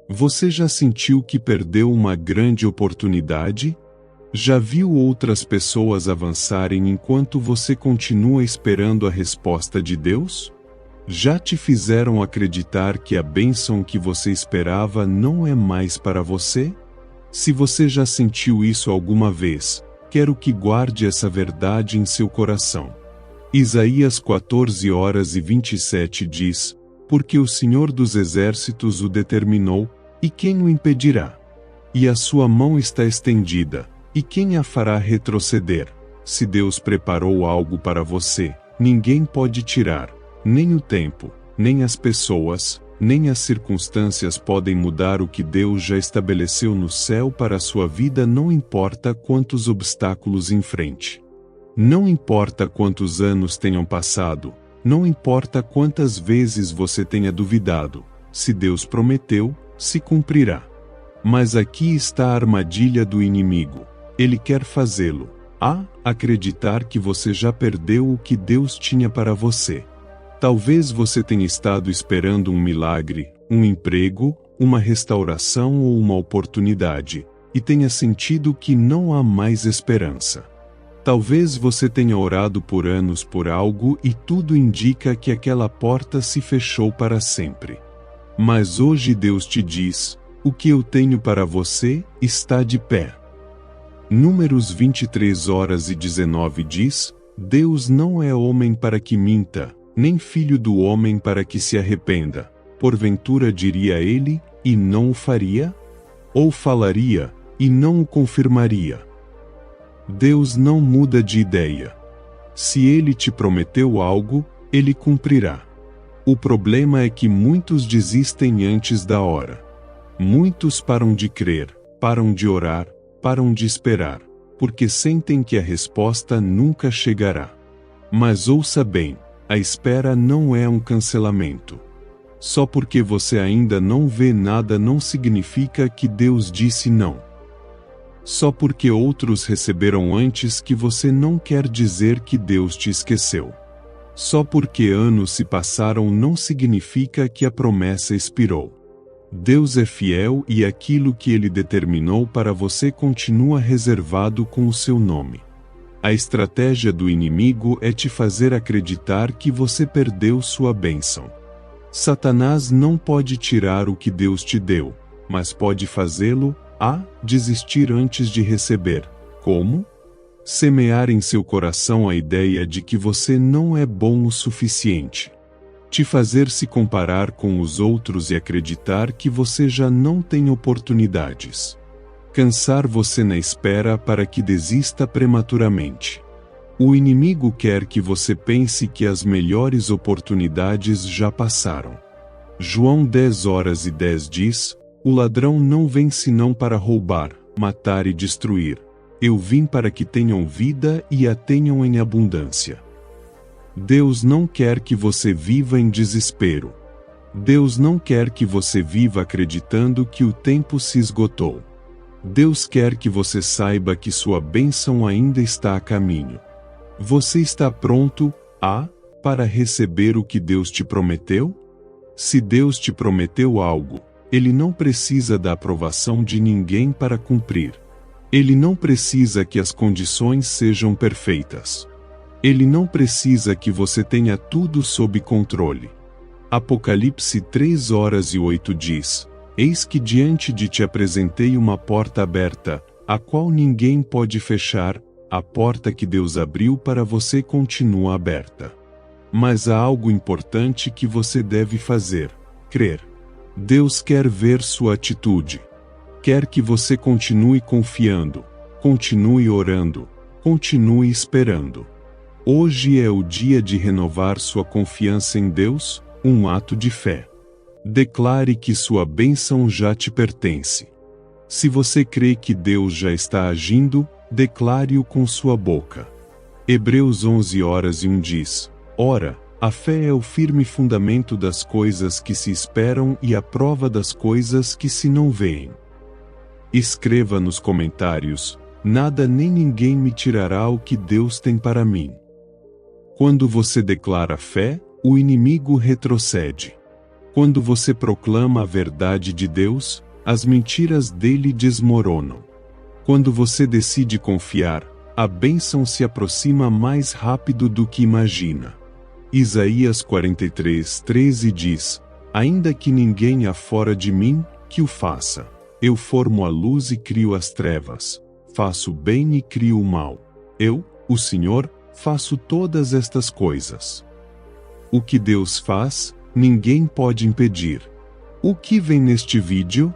Você já sentiu que perdeu uma grande oportunidade? Já viu outras pessoas avançarem enquanto você continua esperando a resposta de Deus? Já te fizeram acreditar que a bênção que você esperava não é mais para você? Se você já sentiu isso alguma vez, quero que guarde essa verdade em seu coração. Isaías 14:27 diz: Porque o Senhor dos Exércitos o determinou, e quem o impedirá? E a sua mão está estendida, e quem a fará retroceder? Se Deus preparou algo para você, ninguém pode tirar. Nem o tempo, nem as pessoas, nem as circunstâncias podem mudar o que Deus já estabeleceu no céu para a sua vida, não importa quantos obstáculos enfrente. Não importa quantos anos tenham passado, não importa quantas vezes você tenha duvidado, se Deus prometeu, se cumprirá. Mas aqui está a armadilha do inimigo. Ele quer fazê-lo acreditar que você já perdeu o que Deus tinha para você. Talvez você tenha estado esperando um milagre, um emprego, uma restauração ou uma oportunidade, e tenha sentido que não há mais esperança. Talvez você tenha orado por anos por algo e tudo indica que aquela porta se fechou para sempre. Mas hoje Deus te diz: o que eu tenho para você está de pé. Números 23:19 diz: Deus não é homem para que minta, nem filho do homem para que se arrependa. Porventura diria ele, e não o faria? Ou falaria, e não o confirmaria? Deus não muda de ideia. Se ele te prometeu algo, ele cumprirá. O problema é que muitos desistem antes da hora. Muitos param de crer, param de orar, param de esperar, porque sentem que a resposta nunca chegará. Mas ouça bem, a espera não é um cancelamento. Só porque você ainda não vê nada não significa que Deus disse não. Só porque outros receberam antes que você não quer dizer que Deus te esqueceu. Só porque anos se passaram não significa que a promessa expirou. Deus é fiel e aquilo que Ele determinou para você continua reservado com o seu nome. A estratégia do inimigo é te fazer acreditar que você perdeu sua bênção. Satanás não pode tirar o que Deus te deu, mas pode fazê-lo desistir antes de receber. Como? Semear em seu coração a ideia de que você não é bom o suficiente. Te fazer se comparar com os outros e acreditar que você já não tem oportunidades. Cansar você na espera para que desista prematuramente. O inimigo quer que você pense que as melhores oportunidades já passaram. João 10:10 diz: O ladrão não vem senão para roubar, matar e destruir. Eu vim para que tenham vida e a tenham em abundância. Deus não quer que você viva em desespero. Deus não quer que você viva acreditando que o tempo se esgotou. Deus quer que você saiba que sua bênção ainda está a caminho. Você está pronto para receber o que Deus te prometeu? Se Deus te prometeu algo, Ele não precisa da aprovação de ninguém para cumprir. Ele não precisa que as condições sejam perfeitas. Ele não precisa que você tenha tudo sob controle. Apocalipse 3:8 diz: Eis que diante de ti apresentei uma porta aberta, a qual ninguém pode fechar. A porta que Deus abriu para você continua aberta. Mas há algo importante que você deve fazer: crer. Deus quer ver sua atitude. Quer que você continue confiando, continue orando, continue esperando. Hoje é o dia de renovar sua confiança em Deus, um ato de fé. Declare que sua bênção já te pertence. Se você crê que Deus já está agindo, declare-o com sua boca. Hebreus 11:1 diz: Ora, a fé é o firme fundamento das coisas que se esperam e a prova das coisas que se não veem. Escreva nos comentários: nada nem ninguém me tirará o que Deus tem para mim. Quando você declara fé, o inimigo retrocede. Quando você proclama a verdade de Deus, as mentiras dele desmoronam. Quando você decide confiar, a bênção se aproxima mais rápido do que imagina. Isaías 43:13 diz: ainda que ninguém há fora de mim, que o faça. Eu formo a luz e crio as trevas. Faço o bem e crio o mal. Eu, o Senhor, faço todas estas coisas. O que Deus faz, ninguém pode impedir. O que vem neste vídeo?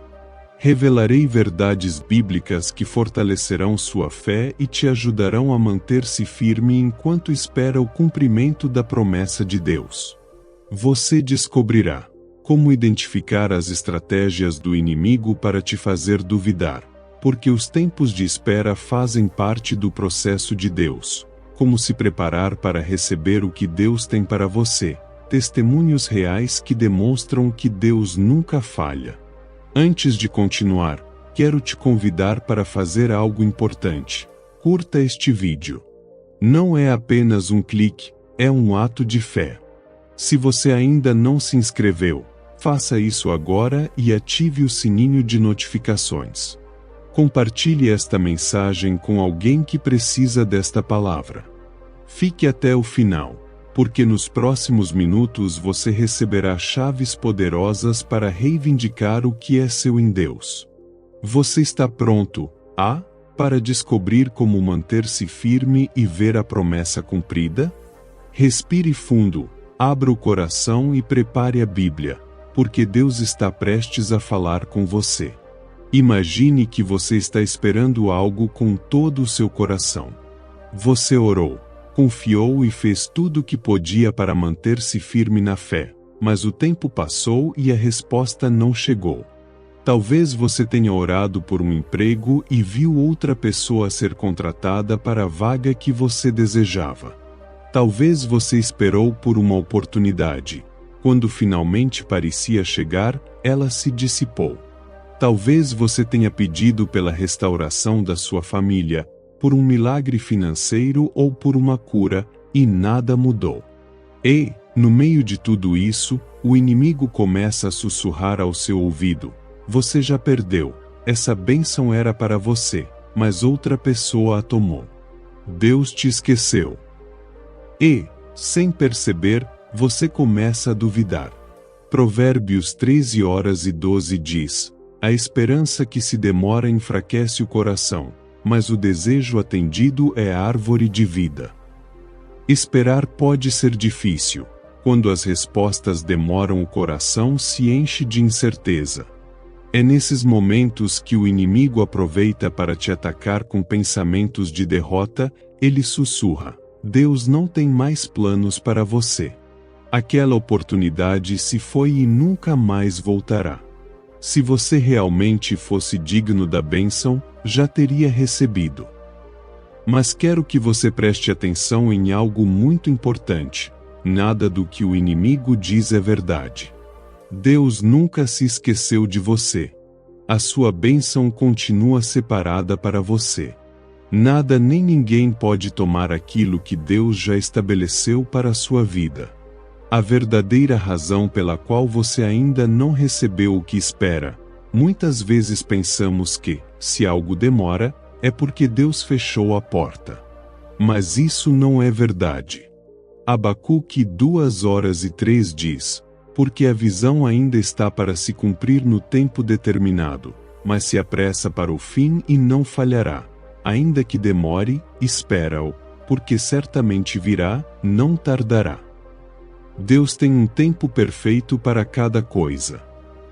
Revelarei verdades bíblicas que fortalecerão sua fé e te ajudarão a manter-se firme enquanto espera o cumprimento da promessa de Deus. Você descobrirá como identificar as estratégias do inimigo para te fazer duvidar, porque os tempos de espera fazem parte do processo de Deus. Como se preparar para receber o que Deus tem para você. Testemunhos reais que demonstram que Deus nunca falha. Antes de continuar, quero te convidar para fazer algo importante. Curta este vídeo. Não é apenas um clique, é um ato de fé. Se você ainda não se inscreveu, faça isso agora e ative o sininho de notificações. Compartilhe esta mensagem com alguém que precisa desta palavra. Fique até o final, porque nos próximos minutos você receberá chaves poderosas para reivindicar o que é seu em Deus. Você está pronto, para descobrir como manter-se firme e ver a promessa cumprida? Respire fundo, abra o coração e prepare a Bíblia, porque Deus está prestes a falar com você. Imagine que você está esperando algo com todo o seu coração. Você orou, confiou e fez tudo o que podia para manter-se firme na fé, mas o tempo passou e a resposta não chegou. Talvez você tenha orado por um emprego e viu outra pessoa ser contratada para a vaga que você desejava. Talvez você esperou por uma oportunidade. Quando finalmente parecia chegar, ela se dissipou. Talvez você tenha pedido pela restauração da sua família, por um milagre financeiro ou por uma cura, e nada mudou. E, no meio de tudo isso, o inimigo começa a sussurrar ao seu ouvido: você já perdeu, essa bênção era para você, mas outra pessoa a tomou. Deus te esqueceu. E, sem perceber, você começa a duvidar. Provérbios 13:12 diz: a esperança que se demora enfraquece o coração, mas o desejo atendido é a árvore de vida. Esperar pode ser difícil. Quando as respostas demoram, o coração se enche de incerteza. É nesses momentos que o inimigo aproveita para te atacar com pensamentos de derrota. Ele sussurra: Deus não tem mais planos para você. Aquela oportunidade se foi e nunca mais voltará. Se você realmente fosse digno da bênção, já teria recebido. Mas quero que você preste atenção em algo muito importante. Nada do que o inimigo diz é verdade. Deus nunca se esqueceu de você. A sua bênção continua separada para você. Nada nem ninguém pode tomar aquilo que Deus já estabeleceu para a sua vida. A verdadeira razão pela qual você ainda não recebeu o que espera, muitas vezes pensamos que, se algo demora, é porque Deus fechou a porta. Mas isso não é verdade. Abacuque 2:3 diz: porque a visão ainda está para se cumprir no tempo determinado, mas se apressa para o fim e não falhará. Ainda que demore, espera-o, porque certamente virá, não tardará. Deus tem um tempo perfeito para cada coisa.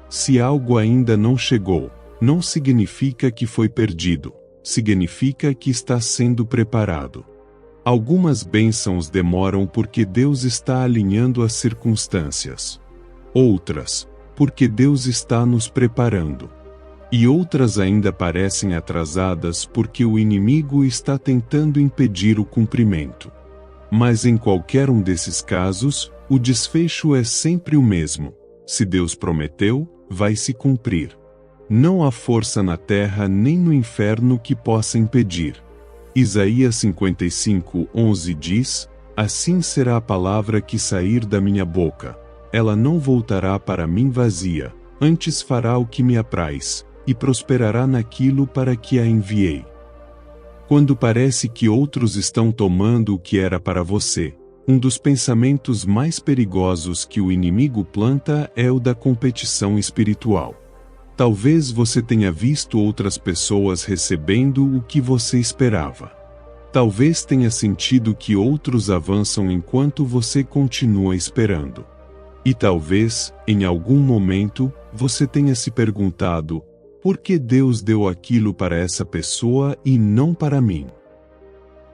Se algo ainda não chegou, não significa que foi perdido, significa que está sendo preparado. Algumas bênçãos demoram porque Deus está alinhando as circunstâncias. Outras, porque Deus está nos preparando. E outras ainda parecem atrasadas porque o inimigo está tentando impedir o cumprimento. Mas em qualquer um desses casos, o desfecho é sempre o mesmo. Se Deus prometeu, vai se cumprir. Não há força na terra nem no inferno que possa impedir. Isaías 55:11 diz: assim será a palavra que sair da minha boca. ela não voltará para mim vazia, antes fará o que me apraz, e prosperará naquilo para que a enviei. Quando parece que outros estão tomando o que era para você, um dos pensamentos mais perigosos que o inimigo planta é o da competição espiritual. Talvez você tenha visto outras pessoas recebendo o que você esperava. Talvez tenha sentido que outros avançam enquanto você continua esperando. E talvez, em algum momento, você tenha se perguntado: por que Deus deu aquilo para essa pessoa e não para mim?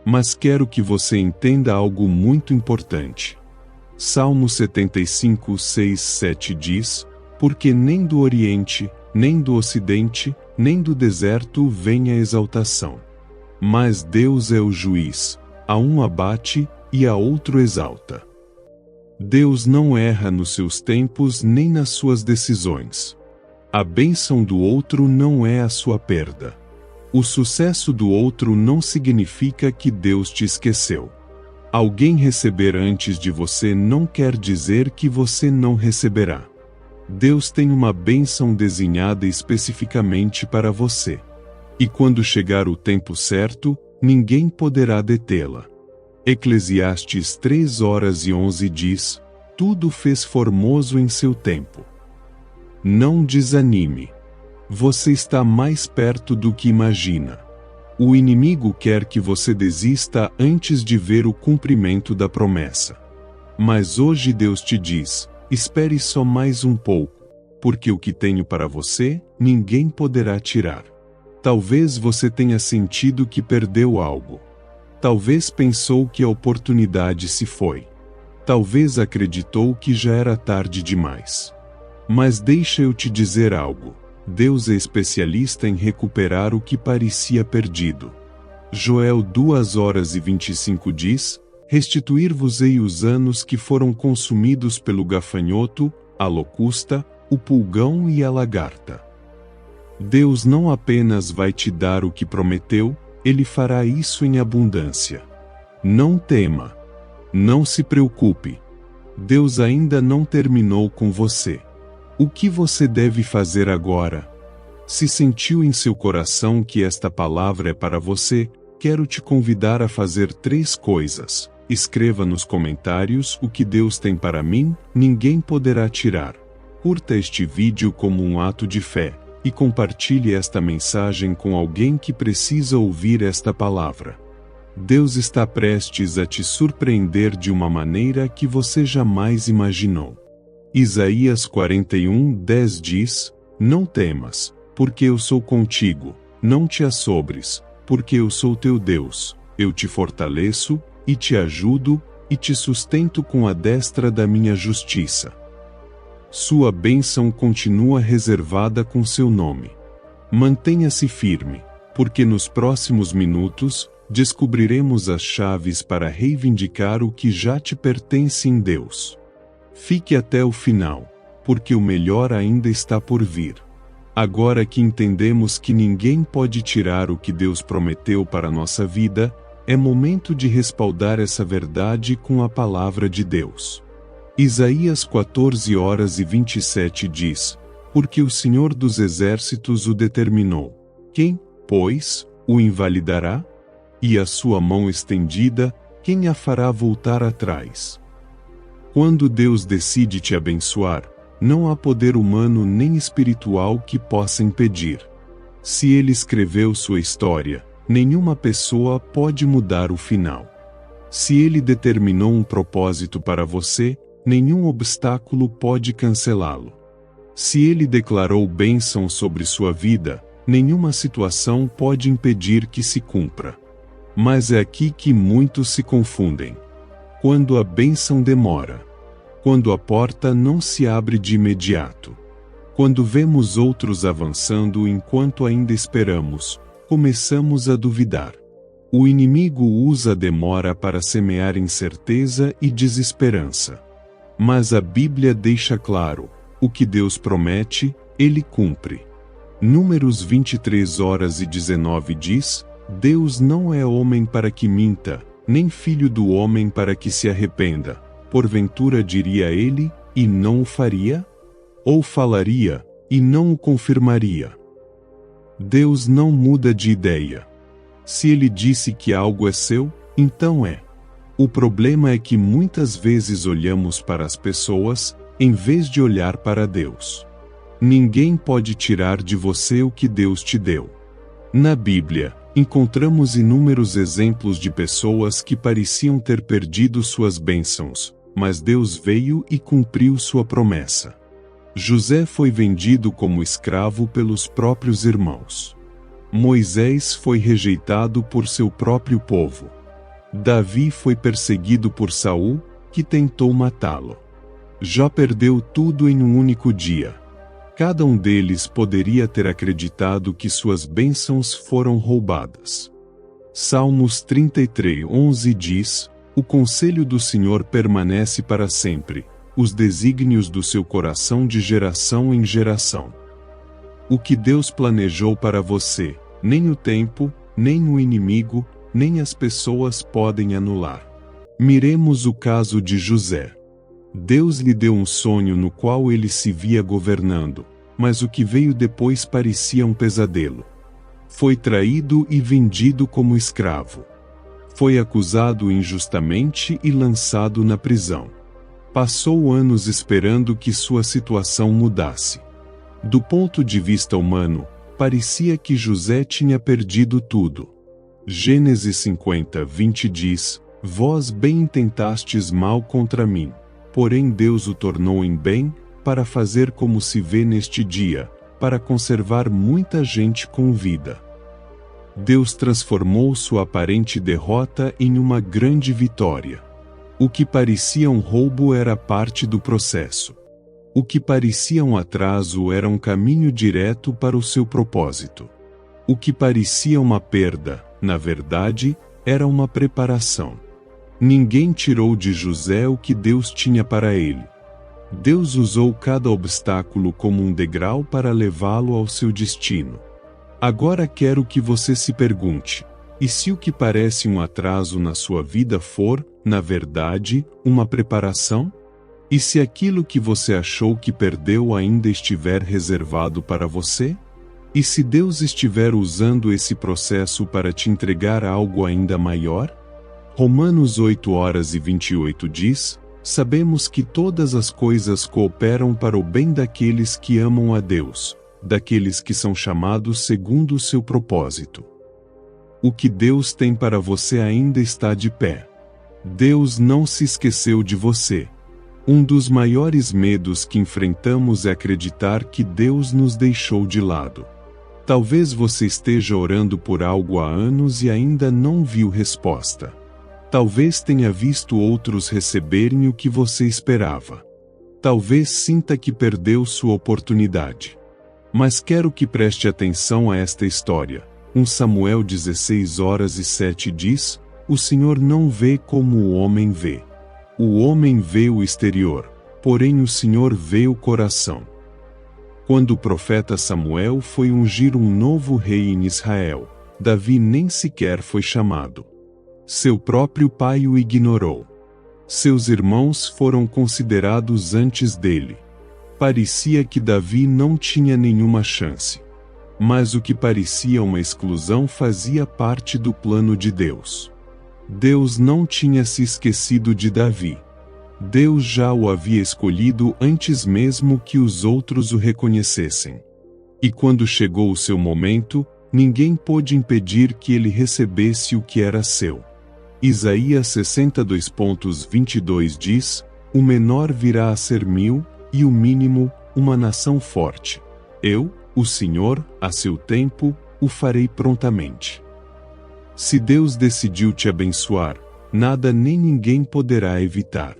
Mas quero que você entenda algo muito importante. Salmo 75, 6, 7 diz: porque nem do Oriente, nem do Ocidente, nem do deserto vem a exaltação. Mas Deus é o juiz, a um abate e a outro exalta. Deus não erra nos seus tempos nem nas suas decisões. A bênção do outro não é a sua perda. O sucesso do outro não significa que Deus te esqueceu. Alguém receber antes de você não quer dizer que você não receberá. Deus tem uma bênção desenhada especificamente para você. E quando chegar o tempo certo, ninguém poderá detê-la. Eclesiastes 3:11 diz: tudo fez formoso em seu tempo. Não desanime. Você está mais perto do que imagina. O inimigo quer que você desista antes de ver o cumprimento da promessa. Mas hoje Deus te diz: espere só mais um pouco, porque o que tenho para você, ninguém poderá tirar. Talvez você tenha sentido que perdeu algo. Talvez pensou que a oportunidade se foi. Talvez acreditou que já era tarde demais. Mas deixa eu te dizer algo. Deus é especialista em recuperar o que parecia perdido. Joel 2:25 diz: restituir-vos-ei os anos que foram consumidos pelo gafanhoto, a locusta, o pulgão e a lagarta. Deus não apenas vai te dar o que prometeu, Ele fará isso em abundância. Não tema. Não se preocupe. Deus ainda não terminou com você. O que você deve fazer agora? Se sentiu em seu coração que esta palavra é para você, quero te convidar a fazer 3 coisas. Escreva nos comentários: o que Deus tem para mim, ninguém poderá tirar. Curta este vídeo como um ato de fé, e compartilhe esta mensagem com alguém que precisa ouvir esta palavra. Deus está prestes a te surpreender de uma maneira que você jamais imaginou. Isaías 41:10 diz: não temas, porque eu sou contigo, não te assobres, porque eu sou teu Deus, eu te fortaleço, e te ajudo, e te sustento com a destra da minha justiça. Sua bênção continua reservada com seu nome. Mantenha-se firme, porque nos próximos minutos, descobriremos as chaves para reivindicar o que já te pertence em Deus. Fique até o final, porque o melhor ainda está por vir. Agora que entendemos que ninguém pode tirar o que Deus prometeu para nossa vida, é momento de respaldar essa verdade com a palavra de Deus. Isaías 14:27 diz: porque o Senhor dos Exércitos o determinou. Quem, pois, o invalidará? E a sua mão estendida, quem a fará voltar atrás? Quando Deus decide te abençoar, não há poder humano nem espiritual que possa impedir. Se Ele escreveu sua história, nenhuma pessoa pode mudar o final. Se Ele determinou um propósito para você, nenhum obstáculo pode cancelá-lo. Se Ele declarou bênção sobre sua vida, nenhuma situação pode impedir que se cumpra. Mas é aqui que muitos se confundem. Quando a bênção demora. Quando a porta não se abre de imediato. Quando vemos outros avançando enquanto ainda esperamos, começamos a duvidar. O inimigo usa a demora para semear incerteza e desesperança. Mas a Bíblia deixa claro: o que Deus promete, Ele cumpre. Números 23:19 diz: Deus não é homem para que minta, nem filho do homem para que se arrependa. Porventura diria ele: e não o faria? Ou falaria, e não o confirmaria? Deus não muda de ideia. Se ele disse que algo é seu, então é. O problema é que muitas vezes olhamos para as pessoas, em vez de olhar para Deus. Ninguém pode tirar de você o que Deus te deu. Na Bíblia, encontramos inúmeros exemplos de pessoas que pareciam ter perdido suas bênçãos, mas Deus veio e cumpriu sua promessa. José foi vendido como escravo pelos próprios irmãos. Moisés foi rejeitado por seu próprio povo. Davi foi perseguido por Saul, que tentou matá-lo. Jó perdeu tudo em um único dia. Cada um deles poderia ter acreditado que suas bênçãos foram roubadas. Salmos 33:11 diz: "O conselho do Senhor permanece para sempre, os desígnios do seu coração de geração em geração." O que Deus planejou para você, nem o tempo, nem o inimigo, nem as pessoas podem anular. Miremos o caso de José. Deus lhe deu um sonho no qual ele se via governando, mas o que veio depois parecia um pesadelo. Foi traído e vendido como escravo. Foi acusado injustamente e lançado na prisão. Passou anos esperando que sua situação mudasse. Do ponto de vista humano, parecia que José tinha perdido tudo. Gênesis 50:20 diz: "Vós bem intentastes mal contra mim, porém Deus o tornou em bem, para fazer como se vê neste dia, para conservar muita gente com vida." Deus transformou sua aparente derrota em uma grande vitória. O que parecia um roubo era parte do processo. O que parecia um atraso era um caminho direto para o seu propósito. O que parecia uma perda, na verdade, era uma preparação. Ninguém tirou de José o que Deus tinha para ele. Deus usou cada obstáculo como um degrau para levá-lo ao seu destino. Agora quero que você se pergunte: e se o que parece um atraso na sua vida for, na verdade, uma preparação? E se aquilo que você achou que perdeu ainda estiver reservado para você? E se Deus estiver usando esse processo para te entregar algo ainda maior? Romanos 8:28 diz: "Sabemos que todas as coisas cooperam para o bem daqueles que amam a Deus, daqueles que são chamados segundo o seu propósito." O que Deus tem para você ainda está de pé. Deus não se esqueceu de você. Um dos maiores medos que enfrentamos é acreditar que Deus nos deixou de lado. Talvez você esteja orando por algo há anos e ainda não viu resposta. Talvez tenha visto outros receberem o que você esperava. Talvez sinta que perdeu sua oportunidade. Mas quero que preste atenção a esta história. 1 Samuel 16:7 diz: "O Senhor não vê como o homem vê. O homem vê o exterior, porém o Senhor vê o coração." Quando o profeta Samuel foi ungir um novo rei em Israel, Davi nem sequer foi chamado. Seu próprio pai o ignorou. Seus irmãos foram considerados antes dele. Parecia que Davi não tinha nenhuma chance. Mas o que parecia uma exclusão fazia parte do plano de Deus. Deus não tinha se esquecido de Davi. Deus já o havia escolhido antes mesmo que os outros o reconhecessem. E quando chegou o seu momento, ninguém pôde impedir que ele recebesse o que era seu. Isaías 62:22 diz: "O menor virá a ser 1000, e o mínimo, uma nação forte. Eu, o Senhor, a seu tempo, o farei prontamente." Se Deus decidiu te abençoar, nada nem ninguém poderá evitar.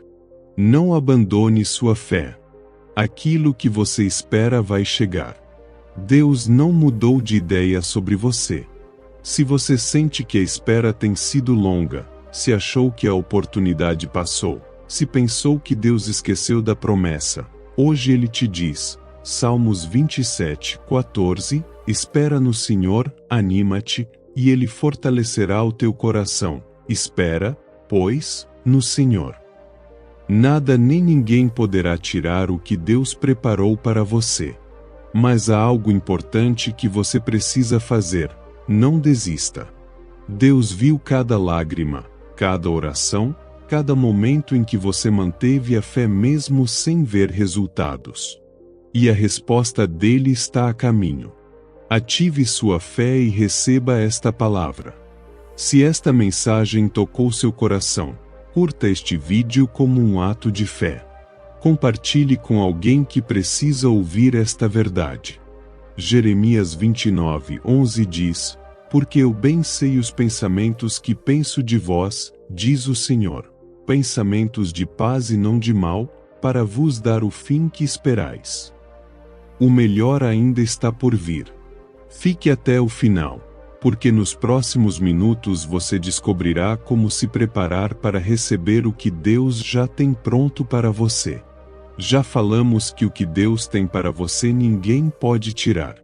Não abandone sua fé. Aquilo que você espera vai chegar. Deus não mudou de ideia sobre você. Se você sente que a espera tem sido longa, se achou que a oportunidade passou, se pensou que Deus esqueceu da promessa, hoje Ele te diz, Salmos 27:14, "Espera no Senhor, anima-te, e Ele fortalecerá o teu coração. Espera, pois, no Senhor." Nada nem ninguém poderá tirar o que Deus preparou para você. Mas há algo importante que você precisa fazer: não desista. Deus viu cada lágrima, cada oração, cada momento em que você manteve a fé mesmo sem ver resultados. E a resposta dele está a caminho. Ative sua fé e receba esta palavra. Se esta mensagem tocou seu coração, curta este vídeo como um ato de fé. Compartilhe com alguém que precisa ouvir esta verdade. Jeremias 29:11 diz: Porque eu bem sei os pensamentos que penso de vós, diz o Senhor, pensamentos de paz e não de mal, para vos dar o fim que esperais. O melhor ainda está por vir. Fique até o final, porque nos próximos minutos você descobrirá como se preparar para receber o que Deus já tem pronto para você. Já falamos que o que Deus tem para você ninguém pode tirar.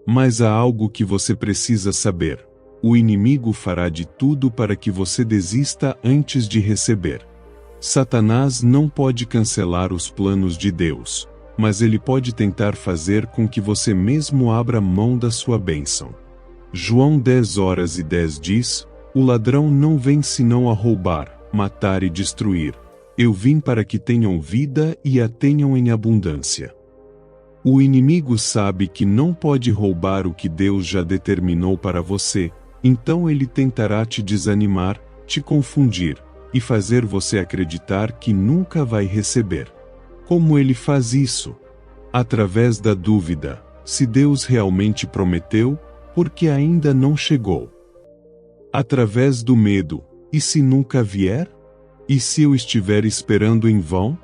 Mas há algo que você precisa saber: o inimigo fará de tudo para que você desista antes de receber. Satanás não pode cancelar os planos de Deus, mas ele pode tentar fazer com que você mesmo abra mão da sua bênção. João 10:10 diz: O ladrão não vem senão a roubar, matar e destruir. Eu vim para que tenham vida e a tenham em abundância. O inimigo sabe que não pode roubar o que Deus já determinou para você, então ele tentará te desanimar, te confundir, e fazer você acreditar que nunca vai receber. Como ele faz isso? Através da dúvida: se Deus realmente prometeu, por que ainda não chegou? Através do medo: e se nunca vier? E se eu estiver esperando em vão?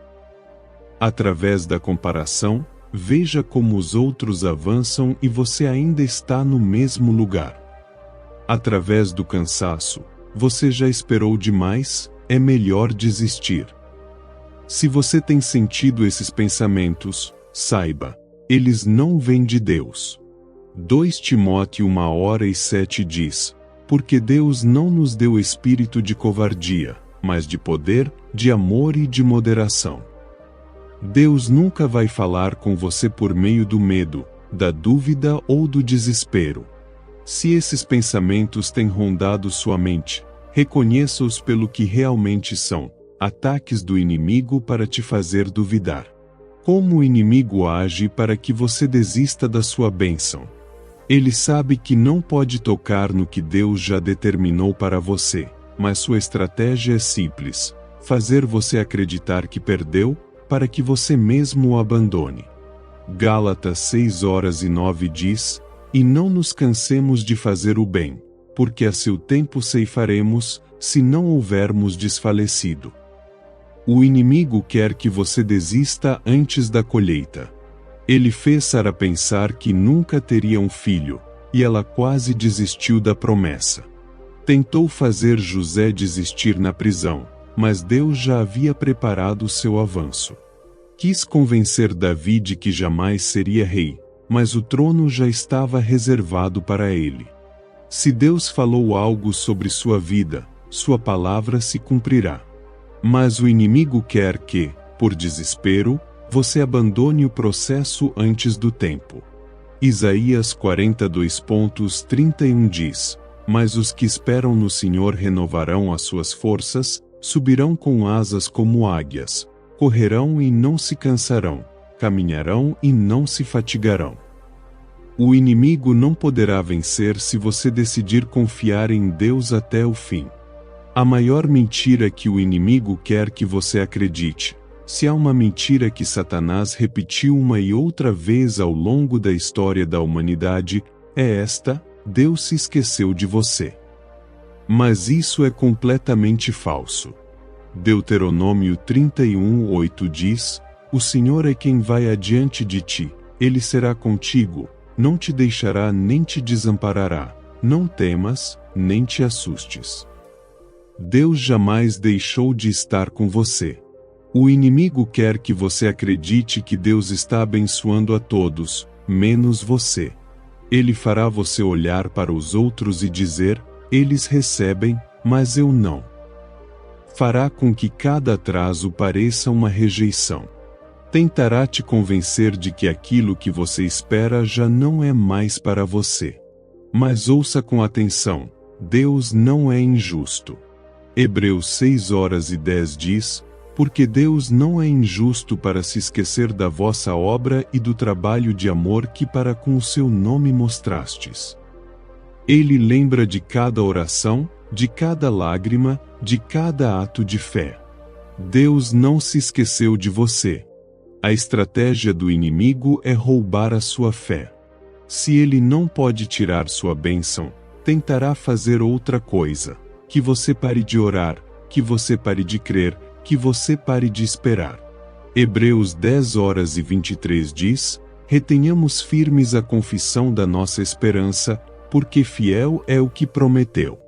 Através da comparação: veja como os outros avançam e você ainda está no mesmo lugar. Através do cansaço: você já esperou demais, é melhor desistir. Se você tem sentido esses pensamentos, saiba, eles não vêm de Deus. 2 Timóteo 1:7 diz: Porque Deus não nos deu espírito de covardia, mas de poder, de amor e de moderação. Deus nunca vai falar com você por meio do medo, da dúvida ou do desespero. Se esses pensamentos têm rondado sua mente, reconheça-os pelo que realmente são: ataques do inimigo para te fazer duvidar. Como o inimigo age para que você desista da sua bênção? Ele sabe que não pode tocar no que Deus já determinou para você, mas sua estratégia é simples: fazer você acreditar que perdeu, para que você mesmo o abandone. Gálatas 6:9 diz: E não nos cansemos de fazer o bem, porque a seu tempo ceifaremos, se não houvermos desfalecido. O inimigo quer que você desista antes da colheita. Ele fez Sara pensar que nunca teria um filho, e ela quase desistiu da promessa. Tentou fazer José desistir na prisão, mas Deus já havia preparado seu avanço. Quis convencer Davi de que jamais seria rei, mas o trono já estava reservado para ele. Se Deus falou algo sobre sua vida, sua palavra se cumprirá. Mas o inimigo quer que, por desespero, você abandone o processo antes do tempo. Isaías 42:31 diz: Mas os que esperam no Senhor renovarão as suas forças, subirão com asas como águias, correrão e não se cansarão, caminharão e não se fatigarão. O inimigo não poderá vencer se você decidir confiar em Deus até o fim. A maior mentira que o inimigo quer que você acredite, se há uma mentira que Satanás repetiu uma e outra vez ao longo da história da humanidade, é esta: Deus se esqueceu de você. Mas isso é completamente falso. Deuteronômio 31:8 diz: O Senhor é quem vai adiante de ti, Ele será contigo, não te deixará nem te desamparará, não temas, nem te assustes. Deus jamais deixou de estar com você. O inimigo quer que você acredite que Deus está abençoando a todos, menos você. Ele fará você olhar para os outros e dizer: eles recebem, mas eu não. fará com que cada atraso pareça uma rejeição. Tentará te convencer de que aquilo que você espera já não é mais para você. Mas ouça com atenção: Deus não é injusto. Hebreus 6:10 diz: porque Deus não é injusto para se esquecer da vossa obra e do trabalho de amor que para com o seu nome mostrastes. Ele lembra de cada oração, de cada lágrima, de cada ato de fé. Deus não se esqueceu de você. A estratégia do inimigo é roubar a sua fé. Se ele não pode tirar sua bênção, tentará fazer outra coisa: que você pare de orar, que você pare de crer, que você pare de esperar. Hebreus 10:23 diz: retenhamos firmes a confissão da nossa esperança, porque fiel é o que prometeu.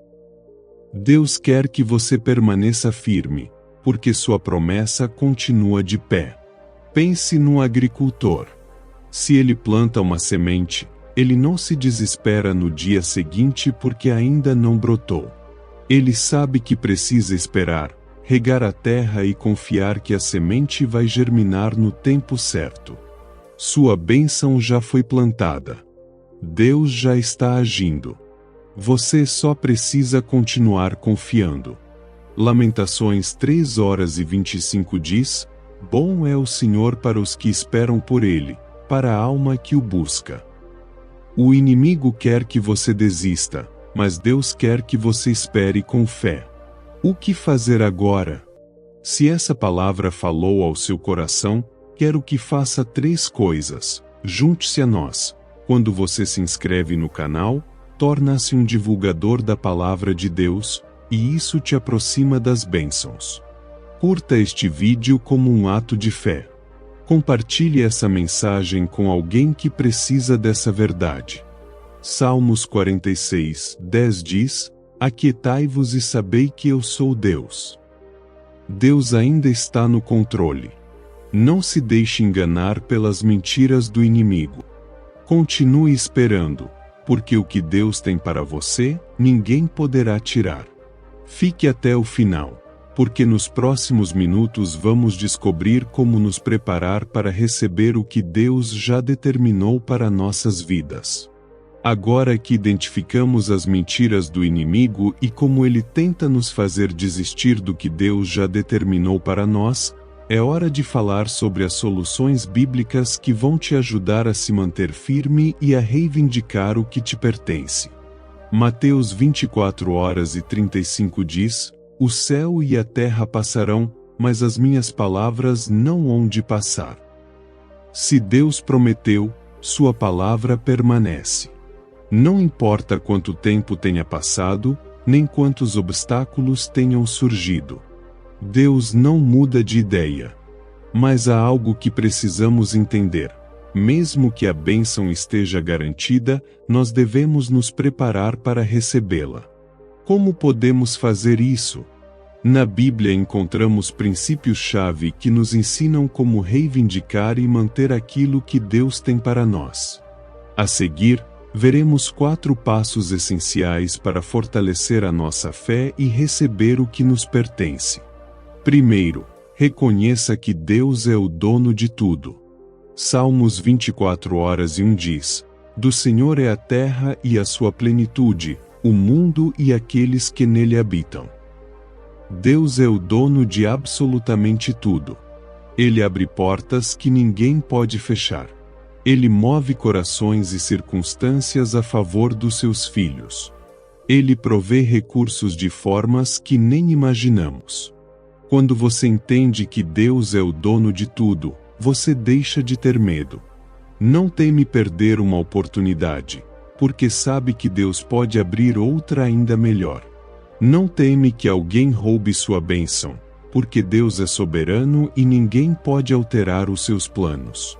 Deus quer que você permaneça firme, porque sua promessa continua de pé. Pense no agricultor. Se ele planta uma semente, ele não se desespera no dia seguinte porque ainda não brotou. Ele sabe que precisa esperar, regar a terra e confiar que a semente vai germinar no tempo certo. Sua bênção já foi plantada. Deus já está agindo. Você só precisa continuar confiando. Lamentações 3:25 diz: bom é o Senhor para os que esperam por Ele, para a alma que o busca. O inimigo quer que você desista, mas Deus quer que você espere com fé. O que fazer agora? Se essa palavra falou ao seu coração, quero que faça 3 coisas. Junte-se a nós. Quando você se inscreve no canal, torna-se um divulgador da palavra de Deus, e isso te aproxima das bênçãos. Curta este vídeo como um ato de fé. Compartilhe essa mensagem com alguém que precisa dessa verdade. Salmos 46:10 diz: aquietai-vos e sabei que eu sou Deus. Deus ainda está no controle. Não se deixe enganar pelas mentiras do inimigo. Continue esperando, porque o que Deus tem para você, ninguém poderá tirar. Fique até o final, porque nos próximos minutos vamos descobrir como nos preparar para receber o que Deus já determinou para nossas vidas. Agora que identificamos as mentiras do inimigo e como ele tenta nos fazer desistir do que Deus já determinou para nós, é hora de falar sobre as soluções bíblicas que vão te ajudar a se manter firme e a reivindicar o que te pertence. Mateus 24:35 diz: o céu e a terra passarão, mas as minhas palavras não hão de passar. Se Deus prometeu, sua palavra permanece. Não importa quanto tempo tenha passado, nem quantos obstáculos tenham surgido. Deus não muda de ideia. Mas há algo que precisamos entender. Mesmo que a bênção esteja garantida, nós devemos nos preparar para recebê-la. Como podemos fazer isso? Na Bíblia encontramos princípios-chave que nos ensinam como reivindicar e manter aquilo que Deus tem para nós. A seguir, veremos 4 passos essenciais para fortalecer a nossa fé e receber o que nos pertence. Primeiro, reconheça que Deus é o dono de tudo. Salmos 24:1 diz: do Senhor é a terra e a sua plenitude, o mundo e aqueles que nele habitam. Deus é o dono de absolutamente tudo. Ele abre portas que ninguém pode fechar. Ele move corações e circunstâncias a favor dos seus filhos. Ele provê recursos de formas que nem imaginamos. Quando você entende que Deus é o dono de tudo, você deixa de ter medo. Não teme perder uma oportunidade, porque sabe que Deus pode abrir outra ainda melhor. Não teme que alguém roube sua bênção, porque Deus é soberano e ninguém pode alterar os seus planos.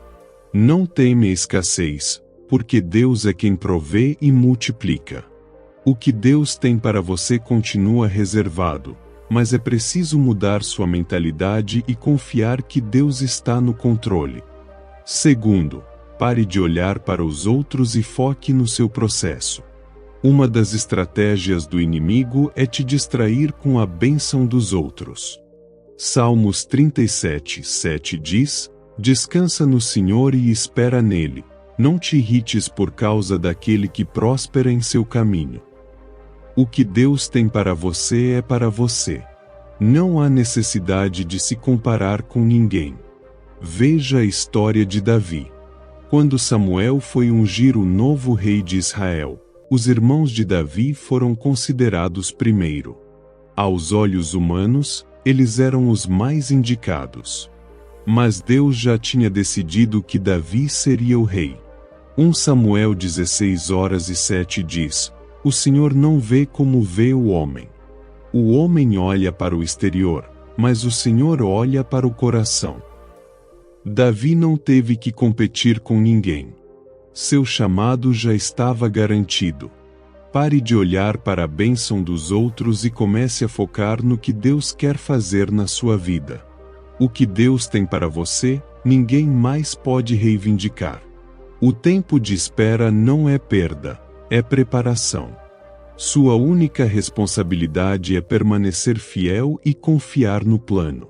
Não teme a escassez, porque Deus é quem provê e multiplica. O que Deus tem para você continua reservado, mas é preciso mudar sua mentalidade e confiar que Deus está no controle. Segundo, pare de olhar para os outros e foque no seu processo. Uma das estratégias do inimigo é te distrair com a bênção dos outros. Salmos 37:7 diz: Descansa no Senhor e espera nele. Não te irrites por causa daquele que prospera em seu caminho. O que Deus tem para você é para você. Não há necessidade de se comparar com ninguém. Veja a história de Davi. Quando Samuel foi ungir o novo rei de Israel, os irmãos de Davi foram considerados primeiro. Aos olhos humanos, eles eram os mais indicados. Mas Deus já tinha decidido que Davi seria o rei. 1 Samuel 16:7 diz: O Senhor não vê como vê o homem. O homem olha para o exterior, mas o Senhor olha para o coração. Davi não teve que competir com ninguém. Seu chamado já estava garantido. Pare de olhar para a bênção dos outros e comece a focar no que Deus quer fazer na sua vida. O que Deus tem para você, ninguém mais pode reivindicar. O tempo de espera não é perda, é preparação. Sua única responsabilidade é permanecer fiel e confiar no plano.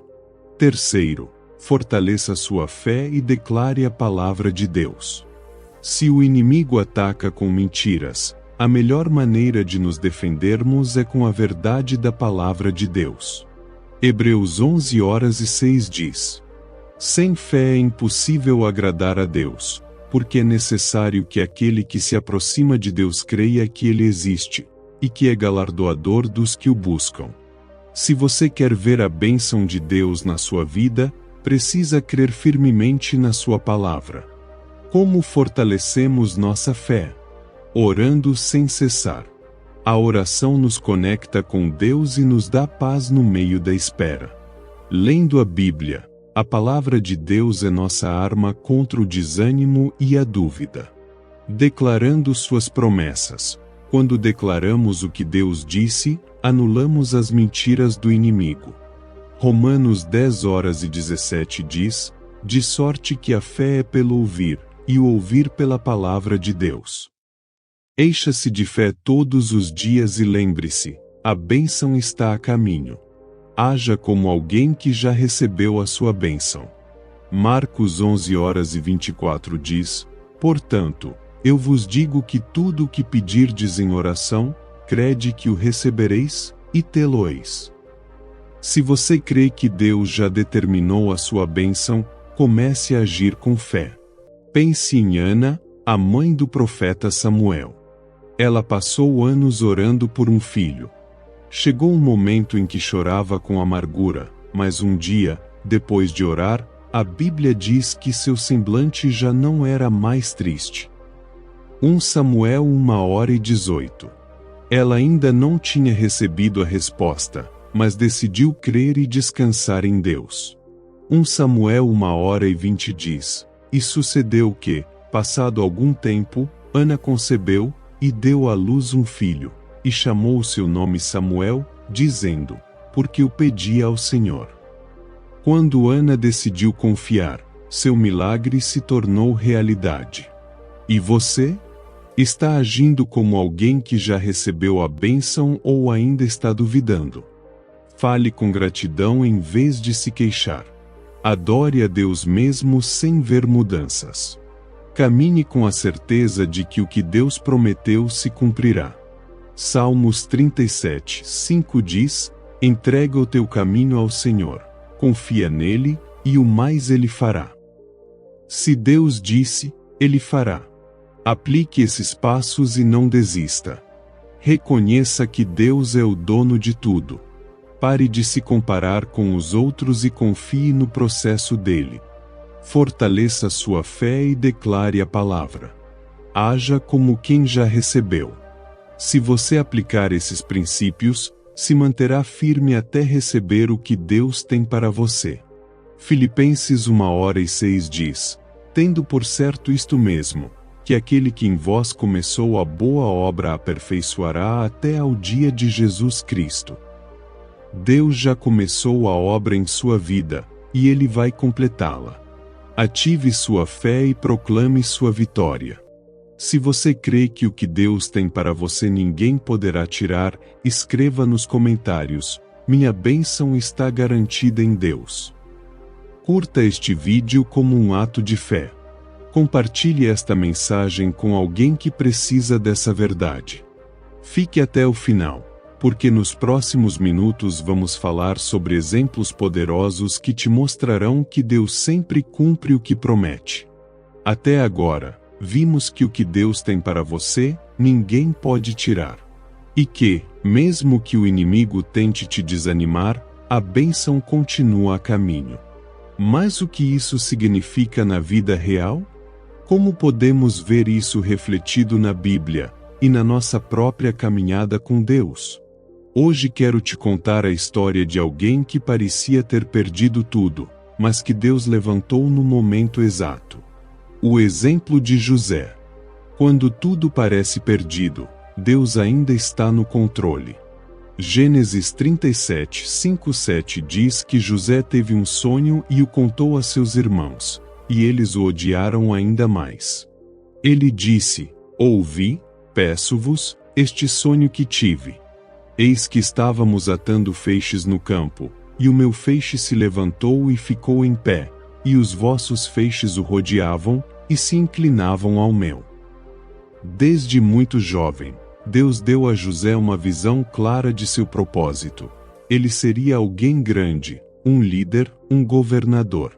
Terceiro, fortaleça sua fé e declare a palavra de Deus. Se o inimigo ataca com mentiras, a melhor maneira de nos defendermos é com a verdade da palavra de Deus. Hebreus 11:6 diz: Sem fé é impossível agradar a Deus, porque é necessário que aquele que se aproxima de Deus creia que Ele existe, e que é galardoador dos que o buscam. Se você quer ver a bênção de Deus na sua vida, precisa crer firmemente na sua palavra. Como fortalecemos nossa fé? Orando sem cessar. A oração nos conecta com Deus e nos dá paz no meio da espera. Lendo a Bíblia, a palavra de Deus é nossa arma contra o desânimo e a dúvida. Declarando suas promessas. Quando declaramos o que Deus disse, anulamos as mentiras do inimigo. Romanos 10:17 diz: De sorte que a fé é pelo ouvir, e o ouvir pela palavra de Deus. Encha-se de fé todos os dias e lembre-se, a bênção está a caminho. Haja como alguém que já recebeu a sua bênção. Marcos 11:24 diz: Portanto, eu vos digo que tudo o que pedirdes em oração, crede que o recebereis, e tê-lo-eis. Se você crê que Deus já determinou a sua bênção, comece a agir com fé. Pense em Ana, a mãe do profeta Samuel. Ela passou anos orando por um filho. Chegou um momento em que chorava com amargura, mas um dia, depois de orar, a Bíblia diz que seu semblante já não era mais triste. 1 Samuel 1:18. Ela ainda não tinha recebido a resposta, mas decidiu crer e descansar em Deus. 1 Samuel 1:20 diz: E sucedeu que, passado algum tempo, Ana concebeu, e deu à luz um filho, e chamou o seu nome Samuel, dizendo: Porque o pedi ao Senhor. Quando Ana decidiu confiar, seu milagre se tornou realidade. E você? Está agindo como alguém que já recebeu a bênção ou ainda está duvidando? Fale com gratidão em vez de se queixar. Adore a Deus mesmo sem ver mudanças. Caminhe com a certeza de que o que Deus prometeu se cumprirá. Salmos 37:5 diz: Entrega o teu caminho ao Senhor, confia nele, e o mais ele fará. Se Deus disse, ele fará. Aplique esses passos e não desista. Reconheça que Deus é o dono de tudo. Pare de se comparar com os outros e confie no processo dele. Fortaleça sua fé e declare a palavra. Haja como quem já recebeu. Se você aplicar esses princípios, se manterá firme até receber o que Deus tem para você. Filipenses 1:6 diz: Tendo por certo isto mesmo, que aquele que em vós começou a boa obra aperfeiçoará até ao dia de Jesus Cristo. Deus já começou a obra em sua vida, e Ele vai completá-la. Ative sua fé e proclame sua vitória. Se você crê que o que Deus tem para você ninguém poderá tirar, escreva nos comentários: minha bênção está garantida em Deus. Curta este vídeo como um ato de fé. Compartilhe esta mensagem com alguém que precisa dessa verdade. Fique até o final, porque nos próximos minutos vamos falar sobre exemplos poderosos que te mostrarão que Deus sempre cumpre o que promete. Até agora, vimos que o que Deus tem para você, ninguém pode tirar. E que, mesmo que o inimigo tente te desanimar, a bênção continua a caminho. Mas o que isso significa na vida real? Como podemos ver isso refletido na Bíblia e na nossa própria caminhada com Deus? Hoje quero te contar a história de alguém que parecia ter perdido tudo, mas que Deus levantou no momento exato. O exemplo de José. Quando tudo parece perdido, Deus ainda está no controle. Gênesis 37, 5, 7 diz que José teve um sonho e o contou a seus irmãos, e eles o odiaram ainda mais. Ele disse: ouvi, peço-vos, este sonho que tive. Eis que estávamos atando feixes no campo, e o meu feixe se levantou e ficou em pé, e os vossos feixes o rodeavam, e se inclinavam ao meu. Desde muito jovem, Deus deu a José uma visão clara de seu propósito. Ele seria alguém grande, um líder, um governador.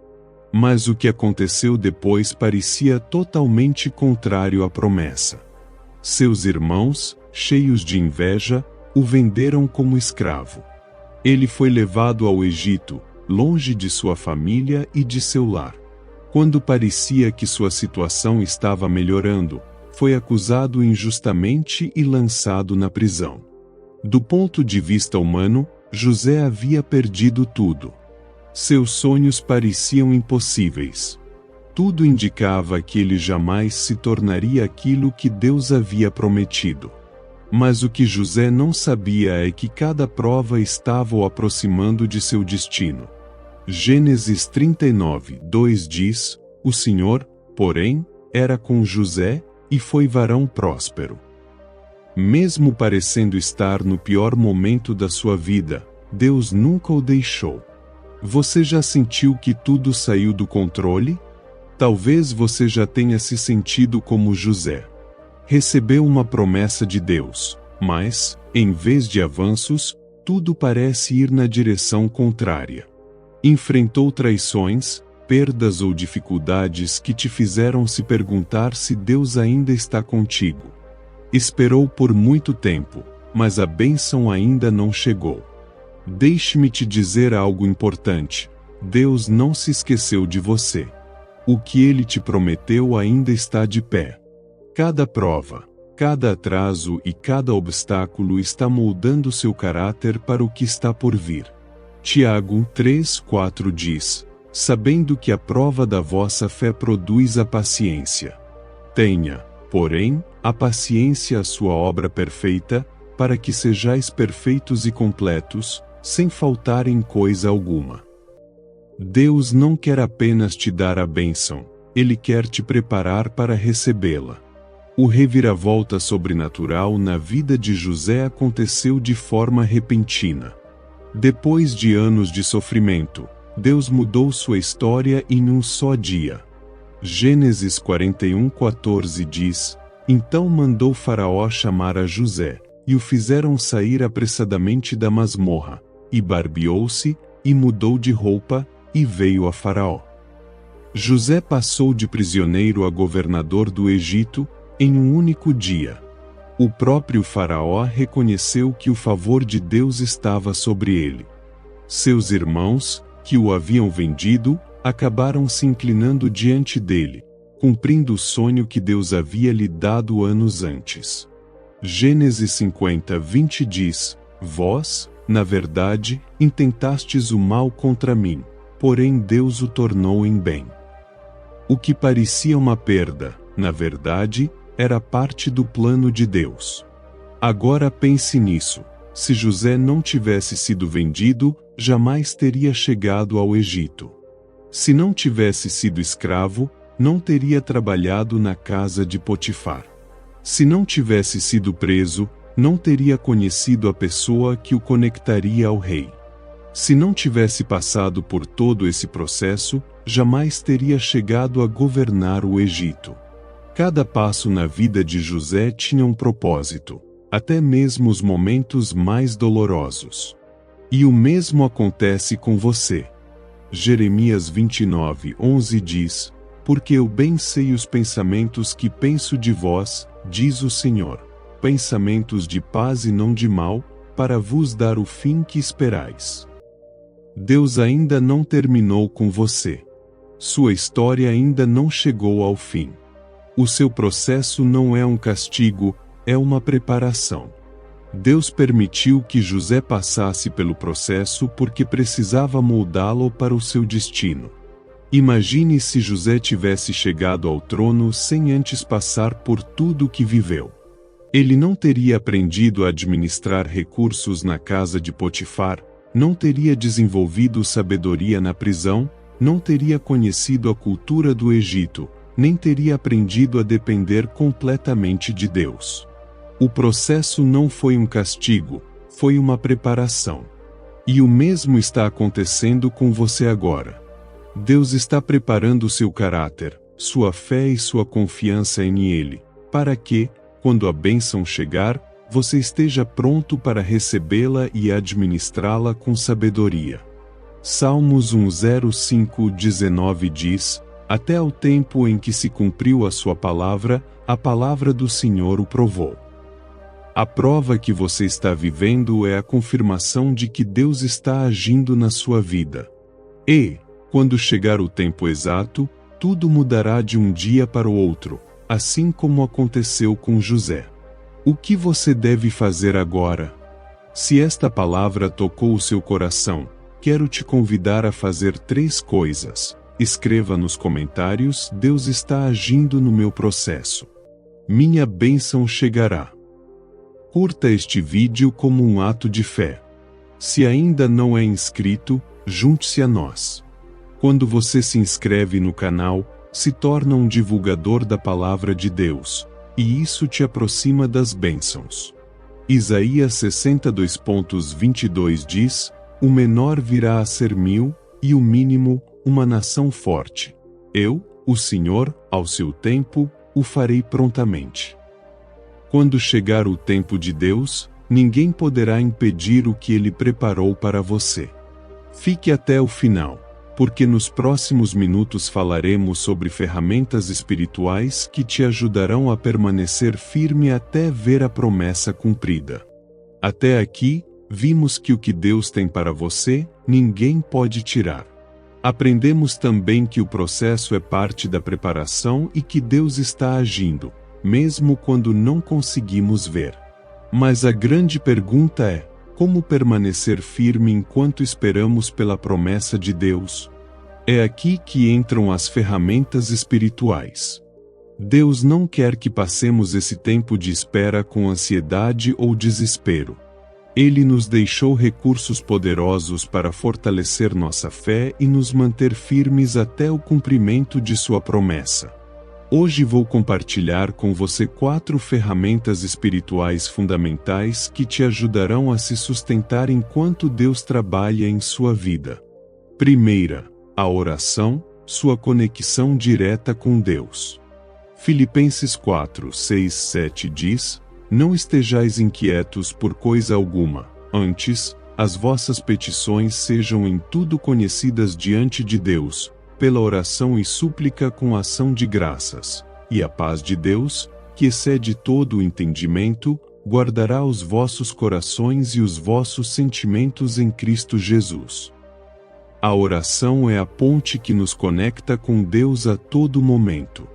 Mas o que aconteceu depois parecia totalmente contrário à promessa. Seus irmãos, cheios de inveja, o venderam como escravo. Ele foi levado ao Egito, longe de sua família e de seu lar. Quando parecia que sua situação estava melhorando, foi acusado injustamente e lançado na prisão. Do ponto de vista humano, José havia perdido tudo. Seus sonhos pareciam impossíveis. Tudo indicava que ele jamais se tornaria aquilo que Deus havia prometido. Mas o que José não sabia é que cada prova estava o aproximando de seu destino. Gênesis 39, 2 diz: o Senhor, porém, era com José, e foi varão próspero. Mesmo parecendo estar no pior momento da sua vida, Deus nunca o deixou. Você já sentiu que tudo saiu do controle? Talvez você já tenha se sentido como José. Recebeu uma promessa de Deus, mas, em vez de avanços, tudo parece ir na direção contrária. Enfrentou traições, perdas ou dificuldades que te fizeram se perguntar se Deus ainda está contigo. Esperou por muito tempo, mas a bênção ainda não chegou. Deixe-me te dizer algo importante: Deus não se esqueceu de você. O que Ele te prometeu ainda está de pé. Cada prova, cada atraso e cada obstáculo está moldando seu caráter para o que está por vir. Tiago 3:4 diz: sabendo que a prova da vossa fé produz a paciência. Tenha, porém, a paciência a sua obra perfeita, para que sejais perfeitos e completos, sem faltar em coisa alguma. Deus não quer apenas te dar a bênção, Ele quer te preparar para recebê-la. O reviravolta sobrenatural na vida de José aconteceu de forma repentina. Depois de anos de sofrimento, Deus mudou sua história em um só dia. Gênesis 41:14 diz: então mandou Faraó chamar a José, e o fizeram sair apressadamente da masmorra, e barbeou-se, e mudou de roupa, e veio a Faraó. José passou de prisioneiro a governador do Egito, em um único dia. O próprio Faraó reconheceu que o favor de Deus estava sobre ele. Seus irmãos, que o haviam vendido, acabaram se inclinando diante dele, cumprindo o sonho que Deus havia lhe dado anos antes. Gênesis 50:20 diz: vós, na verdade, intentastes o mal contra mim, porém Deus o tornou em bem. O que parecia uma perda, na verdade, era parte do plano de Deus. Agora pense nisso: se José não tivesse sido vendido, jamais teria chegado ao Egito. Se não tivesse sido escravo, não teria trabalhado na casa de Potifar. Se não tivesse sido preso, não teria conhecido a pessoa que o conectaria ao rei. Se não tivesse passado por todo esse processo, jamais teria chegado a governar o Egito. Cada passo na vida de José tinha um propósito, até mesmo os momentos mais dolorosos. E o mesmo acontece com você. Jeremias 29:11 diz: Porque eu bem sei os pensamentos que penso de vós, diz o Senhor, pensamentos de paz e não de mal, para vos dar o fim que esperais. Deus ainda não terminou com você. Sua história ainda não chegou ao fim. O seu processo não é um castigo, é uma preparação. Deus permitiu que José passasse pelo processo porque precisava moldá-lo para o seu destino. Imagine se José tivesse chegado ao trono sem antes passar por tudo o que viveu. Ele não teria aprendido a administrar recursos na casa de Potifar, não teria desenvolvido sabedoria na prisão, não teria conhecido a cultura do Egito, nem teria aprendido a depender completamente de Deus. O processo não foi um castigo, foi uma preparação. E o mesmo está acontecendo com você agora. Deus está preparando seu caráter, sua fé e sua confiança em Ele, para que, quando a bênção chegar, você esteja pronto para recebê-la e administrá-la com sabedoria. Salmos 105:19 diz: Até ao tempo em que se cumpriu a sua palavra, a palavra do Senhor o provou. A prova que você está vivendo é a confirmação de que Deus está agindo na sua vida. E, quando chegar o tempo exato, tudo mudará de um dia para o outro, assim como aconteceu com José. O que você deve fazer agora? Se esta palavra tocou o seu coração, quero te convidar a fazer 3 coisas. Escreva nos comentários: Deus está agindo no meu processo. Minha bênção chegará. Curta este vídeo como um ato de fé. Se ainda não é inscrito, junte-se a nós. Quando você se inscreve no canal, se torna um divulgador da palavra de Deus, e isso te aproxima das bênçãos. Isaías 62:22 diz: O menor virá a ser 1000, e o mínimo, uma nação forte. Eu, o Senhor, ao seu tempo, o farei prontamente. Quando chegar o tempo de Deus, ninguém poderá impedir o que Ele preparou para você. Fique até o final, porque nos próximos minutos falaremos sobre ferramentas espirituais que te ajudarão a permanecer firme até ver a promessa cumprida. Até aqui, vimos que o que Deus tem para você, ninguém pode tirar. Aprendemos também que o processo é parte da preparação e que Deus está agindo, mesmo quando não conseguimos ver. Mas a grande pergunta é: como permanecer firme enquanto esperamos pela promessa de Deus? É aqui que entram as ferramentas espirituais. Deus não quer que passemos esse tempo de espera com ansiedade ou desespero. Ele nos deixou recursos poderosos para fortalecer nossa fé e nos manter firmes até o cumprimento de sua promessa. Hoje vou compartilhar com você 4 ferramentas espirituais fundamentais que te ajudarão a se sustentar enquanto Deus trabalha em sua vida. Primeira, a oração, sua conexão direta com Deus. Filipenses 4:6-7 diz: Não estejais inquietos por coisa alguma, antes, as vossas petições sejam em tudo conhecidas diante de Deus, pela oração e súplica com ação de graças, e a paz de Deus, que excede todo o entendimento, guardará os vossos corações e os vossos sentimentos em Cristo Jesus. A oração é a ponte que nos conecta com Deus a todo momento.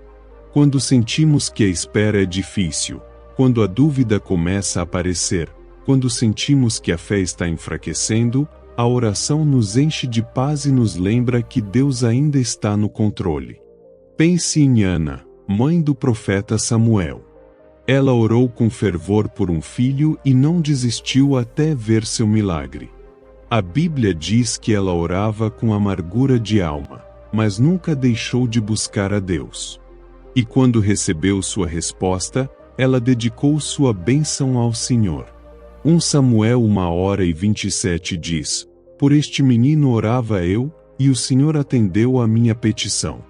Quando sentimos que a espera é difícil, quando a dúvida começa a aparecer, quando sentimos que a fé está enfraquecendo, a oração nos enche de paz e nos lembra que Deus ainda está no controle. Pense em Ana, mãe do profeta Samuel. Ela orou com fervor por um filho e não desistiu até ver seu milagre. A Bíblia diz que ela orava com amargura de alma, mas nunca deixou de buscar a Deus. E quando recebeu sua resposta, ela dedicou sua bênção ao Senhor. 1 Samuel 1h27 diz: Por este menino orava eu, e o Senhor atendeu à minha petição.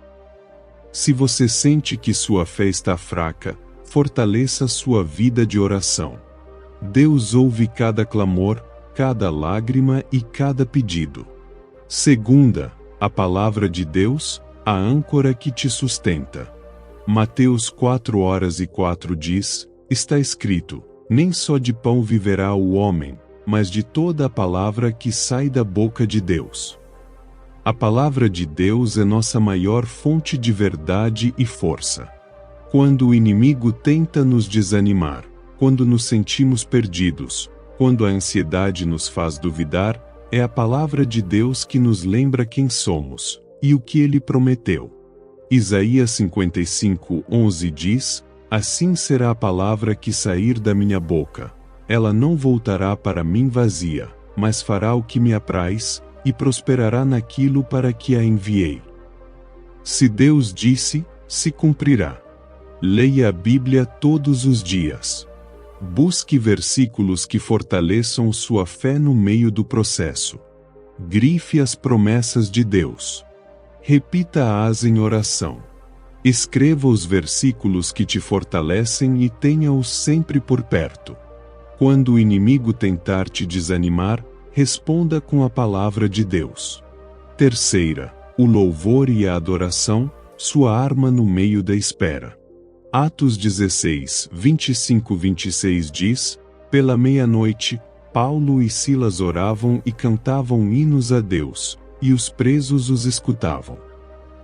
Se você sente que sua fé está fraca, fortaleça sua vida de oração. Deus ouve cada clamor, cada lágrima e cada pedido. Segunda, a palavra de Deus, a âncora que te sustenta. Mateus 4h04 diz: Está escrito, nem só de pão viverá o homem, mas de toda a palavra que sai da boca de Deus. A palavra de Deus é nossa maior fonte de verdade e força. Quando o inimigo tenta nos desanimar, quando nos sentimos perdidos, quando a ansiedade nos faz duvidar, é a palavra de Deus que nos lembra quem somos e o que Ele prometeu. Isaías 55:11 diz: Assim será a palavra que sair da minha boca. Ela não voltará para mim vazia, mas fará o que me apraz, e prosperará naquilo para que a enviei. Se Deus disse, se cumprirá. Leia a Bíblia todos os dias. Busque versículos que fortaleçam sua fé no meio do processo. Grife as promessas de Deus. Repita-as em oração. Escreva os versículos que te fortalecem e tenha-os sempre por perto. Quando o inimigo tentar te desanimar, responda com a palavra de Deus. Terceira, o louvor e a adoração, sua arma no meio da espera. Atos 16:25-26 diz: Pela meia-noite, Paulo e Silas oravam e cantavam hinos a Deus, e os presos os escutavam.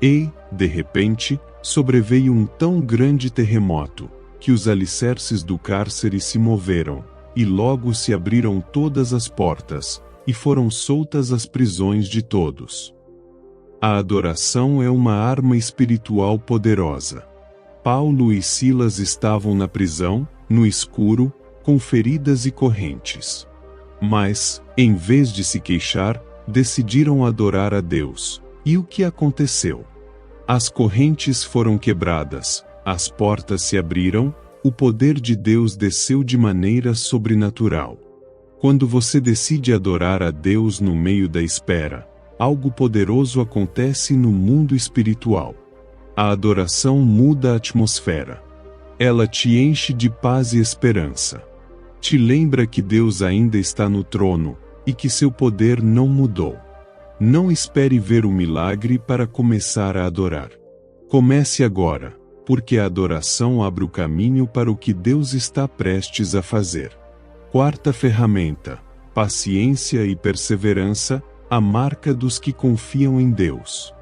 E, de repente, sobreveio um tão grande terremoto, que os alicerces do cárcere se moveram, e logo se abriram todas as portas, e foram soltas as prisões de todos. A adoração é uma arma espiritual poderosa. Paulo e Silas estavam na prisão, no escuro, com feridas e correntes. Mas, em vez de se queixar, decidiram adorar a Deus. E o que aconteceu? As correntes foram quebradas, as portas se abriram, o poder de Deus desceu de maneira sobrenatural. Quando você decide adorar a Deus no meio da espera, algo poderoso acontece no mundo espiritual. A adoração muda a atmosfera. Ela te enche de paz e esperança. Te lembra que Deus ainda está no trono, e que seu poder não mudou. Não espere ver o milagre para começar a adorar. Comece agora, porque a adoração abre o caminho para o que Deus está prestes a fazer. Quarta ferramenta: paciência e perseverança, a marca dos que confiam em Deus.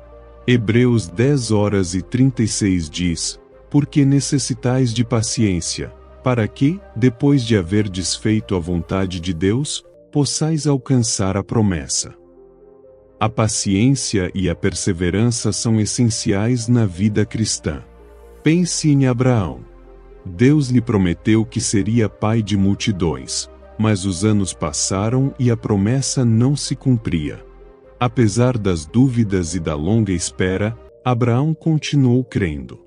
Hebreus 10h36 diz: Porque necessitais de paciência, para que, depois de haver desfeito a vontade de Deus, possais alcançar a promessa. A paciência e a perseverança são essenciais na vida cristã. Pense em Abraão. Deus lhe prometeu que seria pai de multidões, mas os anos passaram e a promessa não se cumpria. Apesar das dúvidas e da longa espera, Abraão continuou crendo.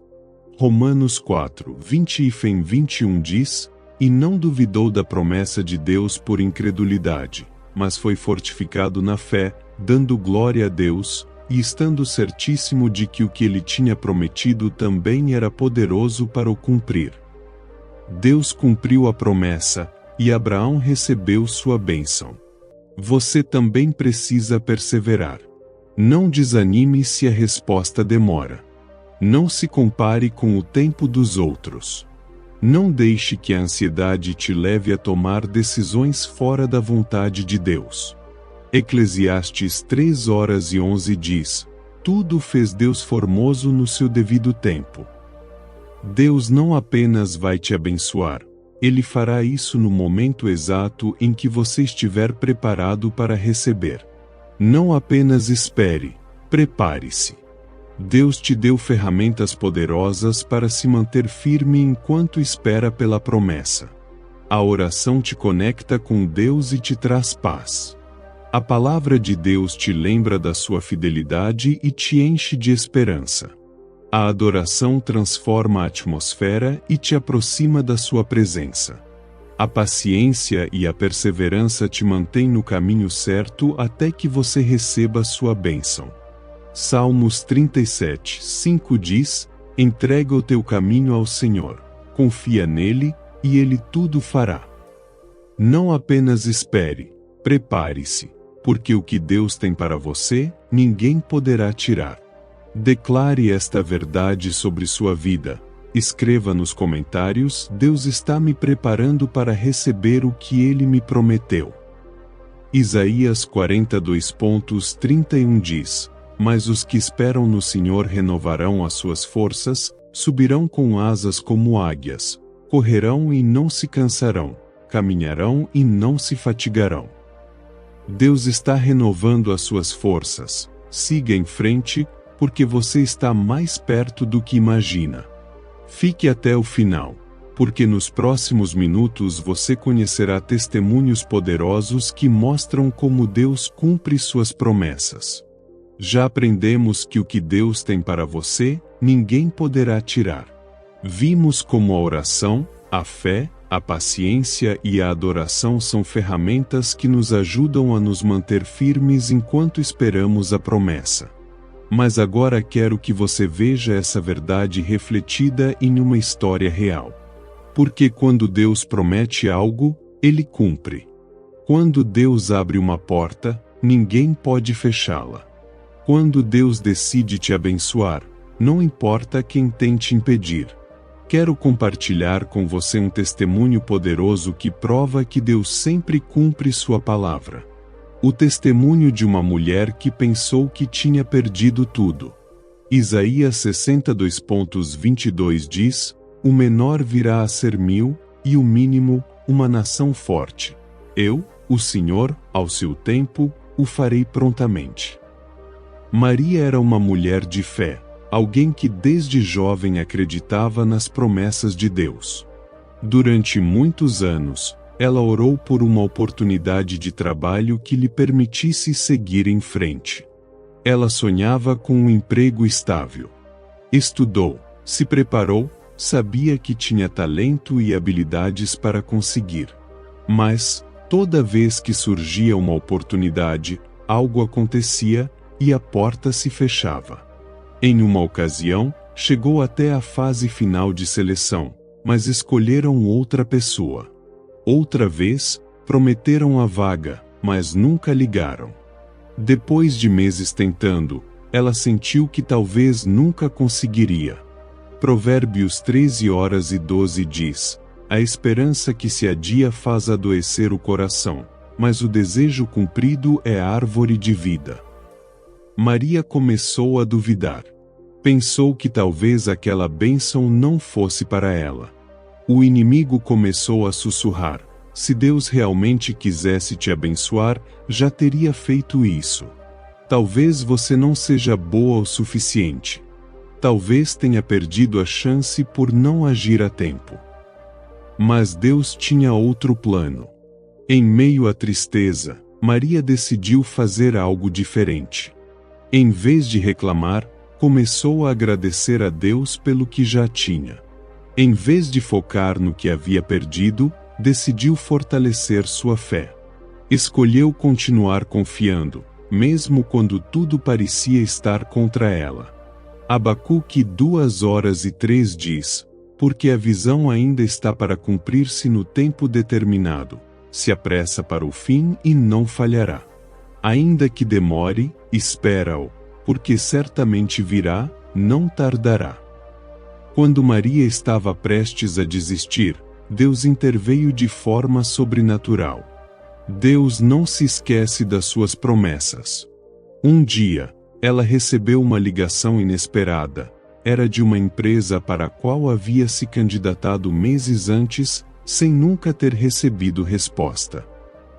Romanos 4:20-21 diz: E não duvidou da promessa de Deus por incredulidade, mas foi fortificado na fé, dando glória a Deus, e estando certíssimo de que o que ele tinha prometido também era poderoso para o cumprir. Deus cumpriu a promessa, e Abraão recebeu sua bênção. Você também precisa perseverar. Não desanime se a resposta demora. Não se compare com o tempo dos outros. Não deixe que a ansiedade te leve a tomar decisões fora da vontade de Deus. Eclesiastes 3h11 diz: Tudo fez Deus formoso no seu devido tempo. Deus não apenas vai te abençoar, Ele fará isso no momento exato em que você estiver preparado para receber. Não apenas espere, prepare-se. Deus te deu ferramentas poderosas para se manter firme enquanto espera pela promessa. A oração te conecta com Deus e te traz paz. A palavra de Deus te lembra da sua fidelidade e te enche de esperança. A adoração transforma a atmosfera e te aproxima da sua presença. A paciência e a perseverança te mantêm no caminho certo até que você receba sua bênção. Salmos 37:5 diz: entrega o teu caminho ao Senhor, confia nele, e ele tudo fará. Não apenas espere, prepare-se, porque o que Deus tem para você, ninguém poderá tirar. Declare esta verdade sobre sua vida. Escreva nos comentários: Deus está me preparando para receber o que Ele me prometeu. Isaías 42:31 diz: mas os que esperam no Senhor renovarão as suas forças, subirão com asas como águias, correrão e não se cansarão, caminharão e não se fatigarão. Deus está renovando as suas forças. Siga em frente, porque você está mais perto do que imagina. Fique até o final, porque nos próximos minutos você conhecerá testemunhos poderosos que mostram como Deus cumpre suas promessas. Já aprendemos que o que Deus tem para você, ninguém poderá tirar. Vimos como a oração, a fé, a paciência e a adoração são ferramentas que nos ajudam a nos manter firmes enquanto esperamos a promessa. Mas agora quero que você veja essa verdade refletida em uma história real. Porque quando Deus promete algo, Ele cumpre. Quando Deus abre uma porta, ninguém pode fechá-la. Quando Deus decide te abençoar, não importa quem tente impedir. Quero compartilhar com você um testemunho poderoso que prova que Deus sempre cumpre sua palavra. O testemunho de uma mulher que pensou que tinha perdido tudo. Isaías 62:22 diz: o menor virá a ser 1000, e o mínimo, uma nação forte. Eu, o Senhor, ao seu tempo, o farei prontamente. Maria era uma mulher de fé, alguém que desde jovem acreditava nas promessas de Deus. Durante muitos anos, ela orou por uma oportunidade de trabalho que lhe permitisse seguir em frente. Ela sonhava com um emprego estável. Estudou, se preparou, sabia que tinha talento e habilidades para conseguir. Mas, toda vez que surgia uma oportunidade, algo acontecia, e a porta se fechava. Em uma ocasião, chegou até a fase final de seleção, mas escolheram outra pessoa. Outra vez, prometeram a vaga, mas nunca ligaram. Depois de meses tentando, ela sentiu que talvez nunca conseguiria. Provérbios 13:12 diz: a esperança que se adia faz adoecer o coração, mas o desejo cumprido é árvore de vida. Maria começou a duvidar. Pensou que talvez aquela bênção não fosse para ela. O inimigo começou a sussurrar: se Deus realmente quisesse te abençoar, já teria feito isso. Talvez você não seja boa o suficiente. Talvez tenha perdido a chance por não agir a tempo. Mas Deus tinha outro plano. Em meio à tristeza, Maria decidiu fazer algo diferente. Em vez de reclamar, começou a agradecer a Deus pelo que já tinha. Em vez de focar no que havia perdido, decidiu fortalecer sua fé. Escolheu continuar confiando, mesmo quando tudo parecia estar contra ela. Abacuque 2:3 diz: porque a visão ainda está para cumprir-se no tempo determinado, se apressa para o fim e não falhará. Ainda que demore, espera-o, porque certamente virá, não tardará. Quando Maria estava prestes a desistir, Deus interveio de forma sobrenatural. Deus não se esquece das suas promessas. Um dia, ela recebeu uma ligação inesperada. Era de uma empresa para a qual havia se candidatado meses antes, sem nunca ter recebido resposta.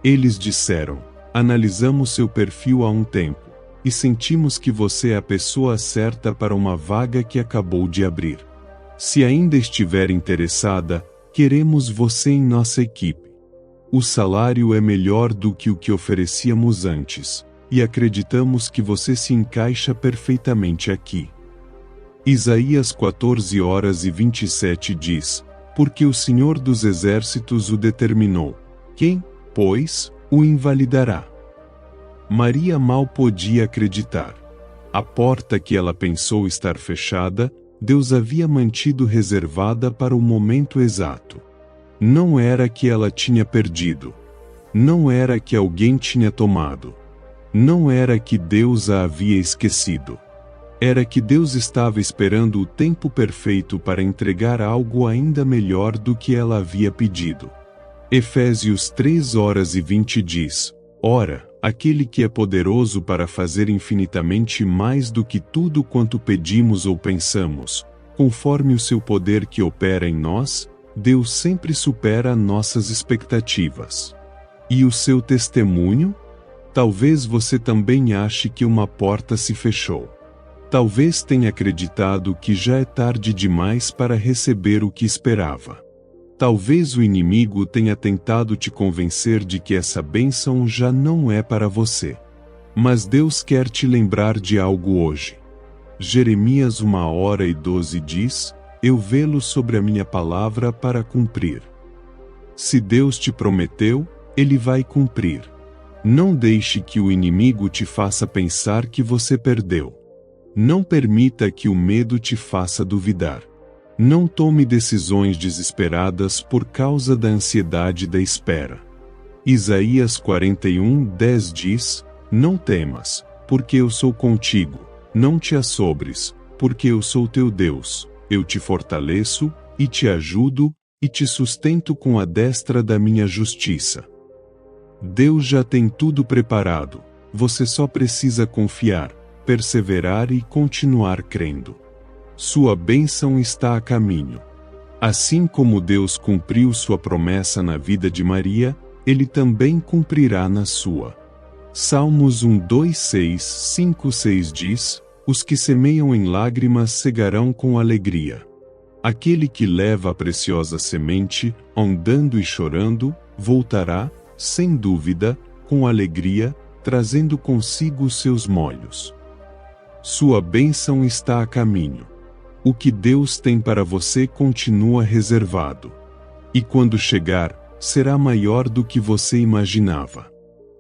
Eles disseram: analisamos seu perfil há um tempo, e sentimos que você é a pessoa certa para uma vaga que acabou de abrir. Se ainda estiver interessada, queremos você em nossa equipe. O salário é melhor do que o que oferecíamos antes, e acreditamos que você se encaixa perfeitamente aqui. Isaías 14:27 diz: porque o Senhor dos Exércitos o determinou. Quem, pois, o invalidará? Maria mal podia acreditar. A porta que ela pensou estar fechada, Deus havia mantido reservada para o momento exato. Não era que ela tinha perdido. Não era que alguém tinha tomado. Não era que Deus a havia esquecido. Era que Deus estava esperando o tempo perfeito para entregar algo ainda melhor do que ela havia pedido. Efésios 3:20 diz: ora, aquele que é poderoso para fazer infinitamente mais do que tudo quanto pedimos ou pensamos, conforme o seu poder que opera em nós, Deus sempre supera nossas expectativas. E o seu testemunho? Talvez você também ache que uma porta se fechou. Talvez tenha acreditado que já é tarde demais para receber o que esperava. Talvez o inimigo tenha tentado te convencer de que essa bênção já não é para você. Mas Deus quer te lembrar de algo hoje. Jeremias 1:12 diz: eu velo sobre a minha palavra para cumprir. Se Deus te prometeu, Ele vai cumprir. Não deixe que o inimigo te faça pensar que você perdeu. Não permita que o medo te faça duvidar. Não tome decisões desesperadas por causa da ansiedade da espera. Isaías 41:10 diz: não temas, porque eu sou contigo. Não te assobres, porque eu sou teu Deus. Eu te fortaleço, e te ajudo, e te sustento com a destra da minha justiça. Deus já tem tudo preparado. Você só precisa confiar, perseverar e continuar crendo. Sua bênção está a caminho. Assim como Deus cumpriu sua promessa na vida de Maria, Ele também cumprirá na sua. Salmos 1:5-6 diz: os que semeiam em lágrimas cegarão com alegria. Aquele que leva a preciosa semente, andando e chorando, voltará, sem dúvida, com alegria, trazendo consigo os seus molhos. Sua bênção está a caminho. O que Deus tem para você continua reservado. E quando chegar, será maior do que você imaginava.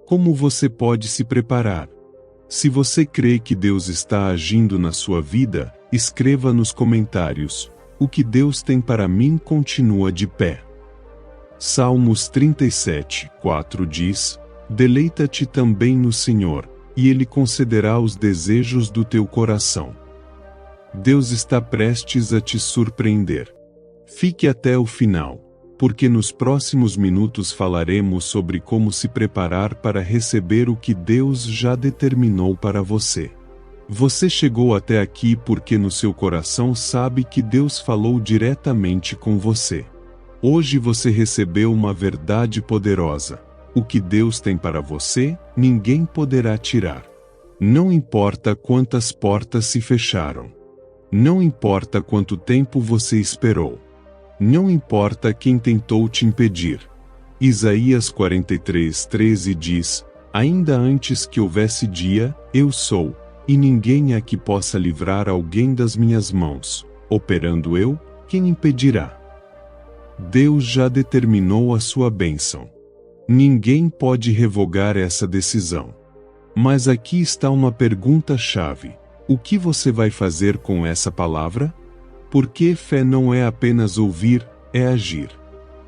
Como você pode se preparar? Se você crê que Deus está agindo na sua vida, escreva nos comentários: o que Deus tem para mim continua de pé. Salmos 37:4 diz: deleita-te também no Senhor, e Ele concederá os desejos do teu coração. Deus está prestes a te surpreender. Fique até o final, porque nos próximos minutos falaremos sobre como se preparar para receber o que Deus já determinou para você. Você chegou até aqui porque no seu coração sabe que Deus falou diretamente com você. Hoje você recebeu uma verdade poderosa. O que Deus tem para você, ninguém poderá tirar. Não importa quantas portas se fecharam. Não importa quanto tempo você esperou. Não importa quem tentou te impedir. Isaías 43:13 diz: ainda antes que houvesse dia, eu sou, e ninguém há que possa livrar alguém das minhas mãos. Operando eu, quem impedirá? Deus já determinou a sua bênção. Ninguém pode revogar essa decisão. Mas aqui está uma pergunta-chave: o que você vai fazer com essa palavra? Porque fé não é apenas ouvir, é agir.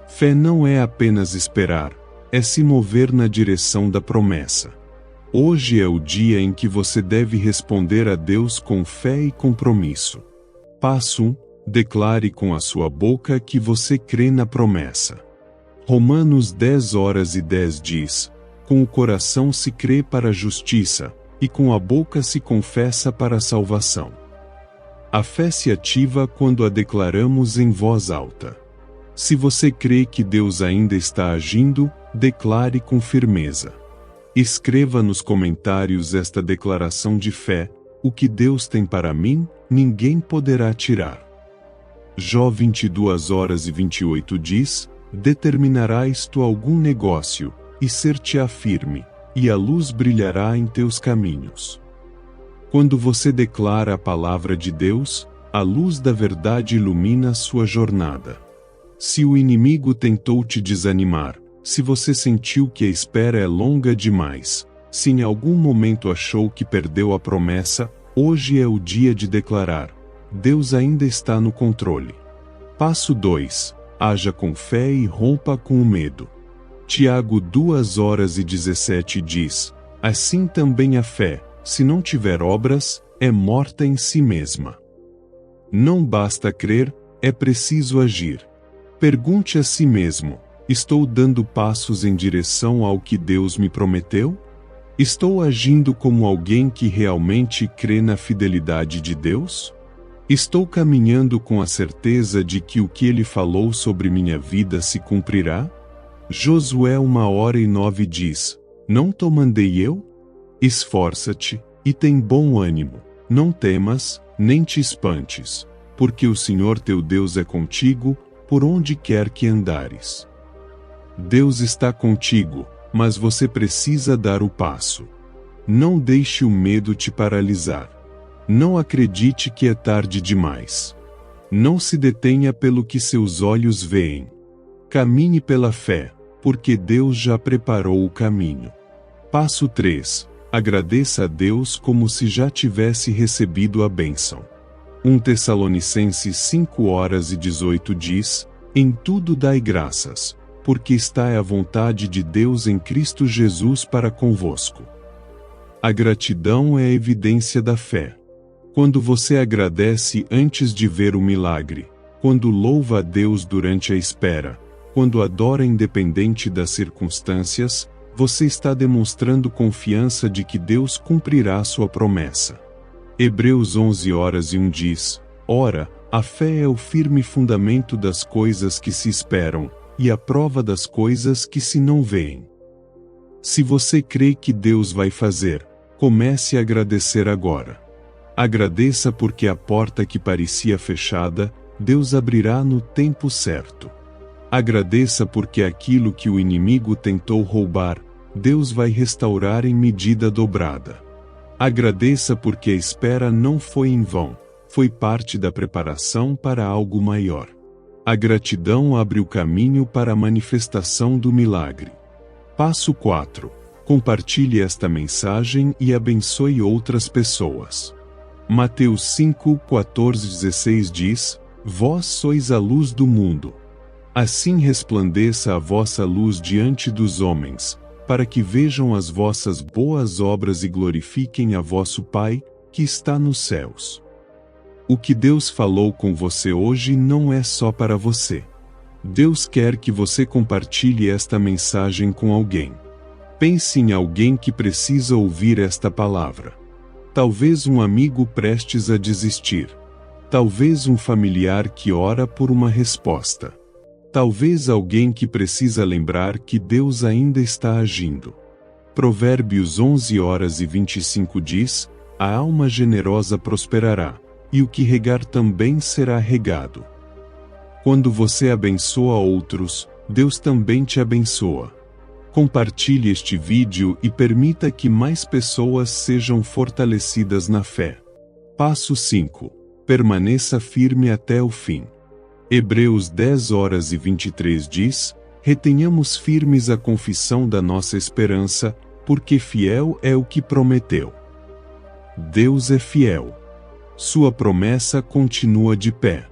Fé não é apenas esperar, é se mover na direção da promessa. Hoje é o dia em que você deve responder a Deus com fé e compromisso. Passo 1. Declare com a sua boca que você crê na promessa. Romanos 10:10 diz: com o coração se crê para a justiça, e com a boca se confessa para a salvação. A fé se ativa quando a declaramos em voz alta. Se você crê que Deus ainda está agindo, declare com firmeza. Escreva nos comentários esta declaração de fé: o que Deus tem para mim, ninguém poderá tirar. Jó 22:28 diz: Determinarás tu algum negócio, e ser-te-á firme, e a luz brilhará em teus caminhos. Quando você declara a palavra de Deus, a luz da verdade ilumina sua jornada. Se o inimigo tentou te desanimar, se você sentiu que a espera é longa demais, se em algum momento achou que perdeu a promessa, hoje é o dia de declarar: Deus ainda está no controle. Passo 2. Haja com fé e rompa com o medo. Tiago 2:17 diz: assim também a fé, se não tiver obras, é morta em si mesma. Não basta crer, é preciso agir. Pergunte a si mesmo: estou dando passos em direção ao que Deus me prometeu? Estou agindo como alguém que realmente crê na fidelidade de Deus? Estou caminhando com a certeza de que o que Ele falou sobre minha vida se cumprirá? Josué 1:9 diz: não te mandei eu? Esforça-te, e tem bom ânimo, não temas, nem te espantes, porque o Senhor teu Deus é contigo, por onde quer que andares. Deus está contigo, mas você precisa dar o passo. Não deixe o medo te paralisar. Não acredite que é tarde demais. Não se detenha pelo que seus olhos veem. Caminhe pela fé, porque Deus já preparou o caminho. Passo 3. Agradeça a Deus como se já tivesse recebido a bênção. 1 Tessalonicenses 5:18 diz: em tudo dai graças, porque está é a vontade de Deus em Cristo Jesus para convosco. A gratidão é a evidência da fé. Quando você agradece antes de ver o milagre, quando louva a Deus durante a espera, quando adora independente das circunstâncias, você está demonstrando confiança de que Deus cumprirá sua promessa. Hebreus 11:1 diz: ora, a fé é o firme fundamento das coisas que se esperam, e a prova das coisas que se não veem. Se você crê que Deus vai fazer, comece a agradecer agora. Agradeça porque a porta que parecia fechada, Deus abrirá no tempo certo. Agradeça porque aquilo que o inimigo tentou roubar, Deus vai restaurar em medida dobrada. Agradeça porque a espera não foi em vão, foi parte da preparação para algo maior. A gratidão abre o caminho para a manifestação do milagre. Passo 4. Compartilhe esta mensagem e abençoe outras pessoas. Mateus 5:14-16 diz: vós sois a luz do mundo. Assim resplandeça a vossa luz diante dos homens, para que vejam as vossas boas obras e glorifiquem a vosso Pai, que está nos céus. O que Deus falou com você hoje não é só para você. Deus quer que você compartilhe esta mensagem com alguém. Pense em alguém que precisa ouvir esta palavra. Talvez um amigo prestes a desistir. Talvez um familiar que ora por uma resposta. Talvez alguém que precisa lembrar que Deus ainda está agindo. Provérbios 11:25 diz: a alma generosa prosperará, e o que regar também será regado. Quando você abençoa outros, Deus também te abençoa. Compartilhe este vídeo e permita que mais pessoas sejam fortalecidas na fé. Passo 5. Permaneça firme até o fim. Hebreus 10:23 diz: retenhamos firmes a confissão da nossa esperança, porque fiel é o que prometeu. Deus é fiel. Sua promessa continua de pé.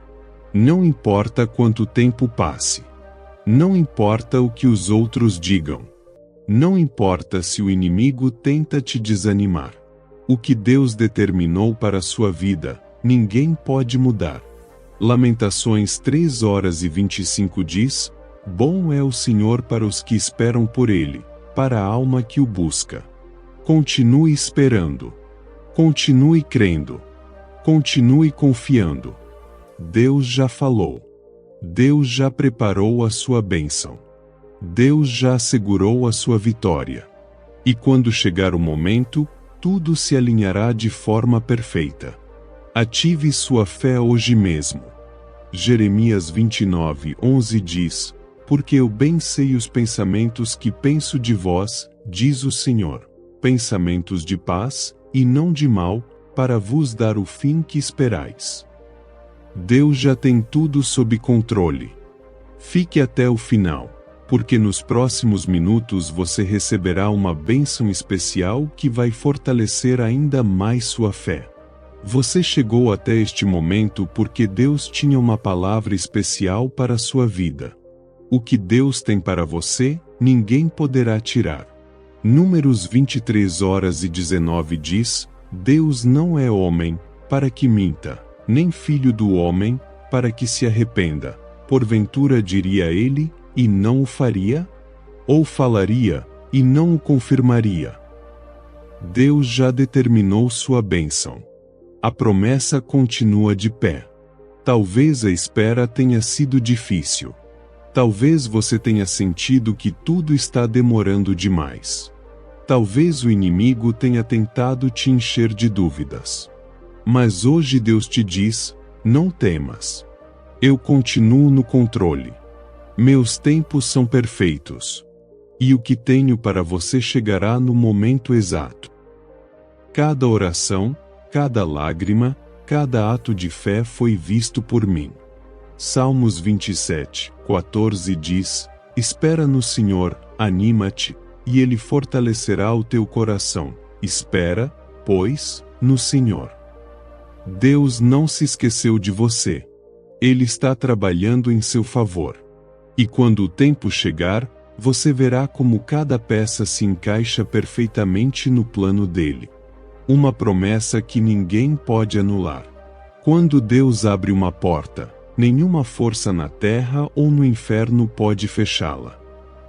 Não importa quanto tempo passe. Não importa o que os outros digam. Não importa se o inimigo tenta te desanimar. O que Deus determinou para a sua vida, ninguém pode mudar. Lamentações 3:25 diz: bom é o Senhor para os que esperam por Ele, para a alma que o busca. Continue esperando. Continue crendo. Continue confiando. Deus já falou. Deus já preparou a sua bênção. Deus já assegurou a sua vitória. E quando chegar o momento, tudo se alinhará de forma perfeita. Ative sua fé hoje mesmo. Jeremias 29:11 diz: porque eu bem sei os pensamentos que penso de vós, diz o Senhor, pensamentos de paz, e não de mal, para vos dar o fim que esperais. Deus já tem tudo sob controle. Fique até o final, porque nos próximos minutos você receberá uma bênção especial que vai fortalecer ainda mais sua fé. Você chegou até este momento porque Deus tinha uma palavra especial para a sua vida. O que Deus tem para você, ninguém poderá tirar. Números 23:19 diz: Deus não é homem, para que minta, nem filho do homem, para que se arrependa. Porventura diria ele, e não o faria? Ou falaria, e não o confirmaria? Deus já determinou sua bênção. A promessa continua de pé. Talvez a espera tenha sido difícil. Talvez você tenha sentido que tudo está demorando demais. Talvez o inimigo tenha tentado te encher de dúvidas. Mas hoje Deus te diz: não temas. Eu continuo no controle. Meus tempos são perfeitos. E o que tenho para você chegará no momento exato. Cada oração, cada lágrima, cada ato de fé foi visto por mim. Salmos 27:14 diz: Espera no Senhor, anima-te, e Ele fortalecerá o teu coração. Espera, pois, no Senhor. Deus não se esqueceu de você. Ele está trabalhando em seu favor. E quando o tempo chegar, você verá como cada peça se encaixa perfeitamente no plano dele. Uma promessa que ninguém pode anular. Quando Deus abre uma porta, nenhuma força na terra ou no inferno pode fechá-la.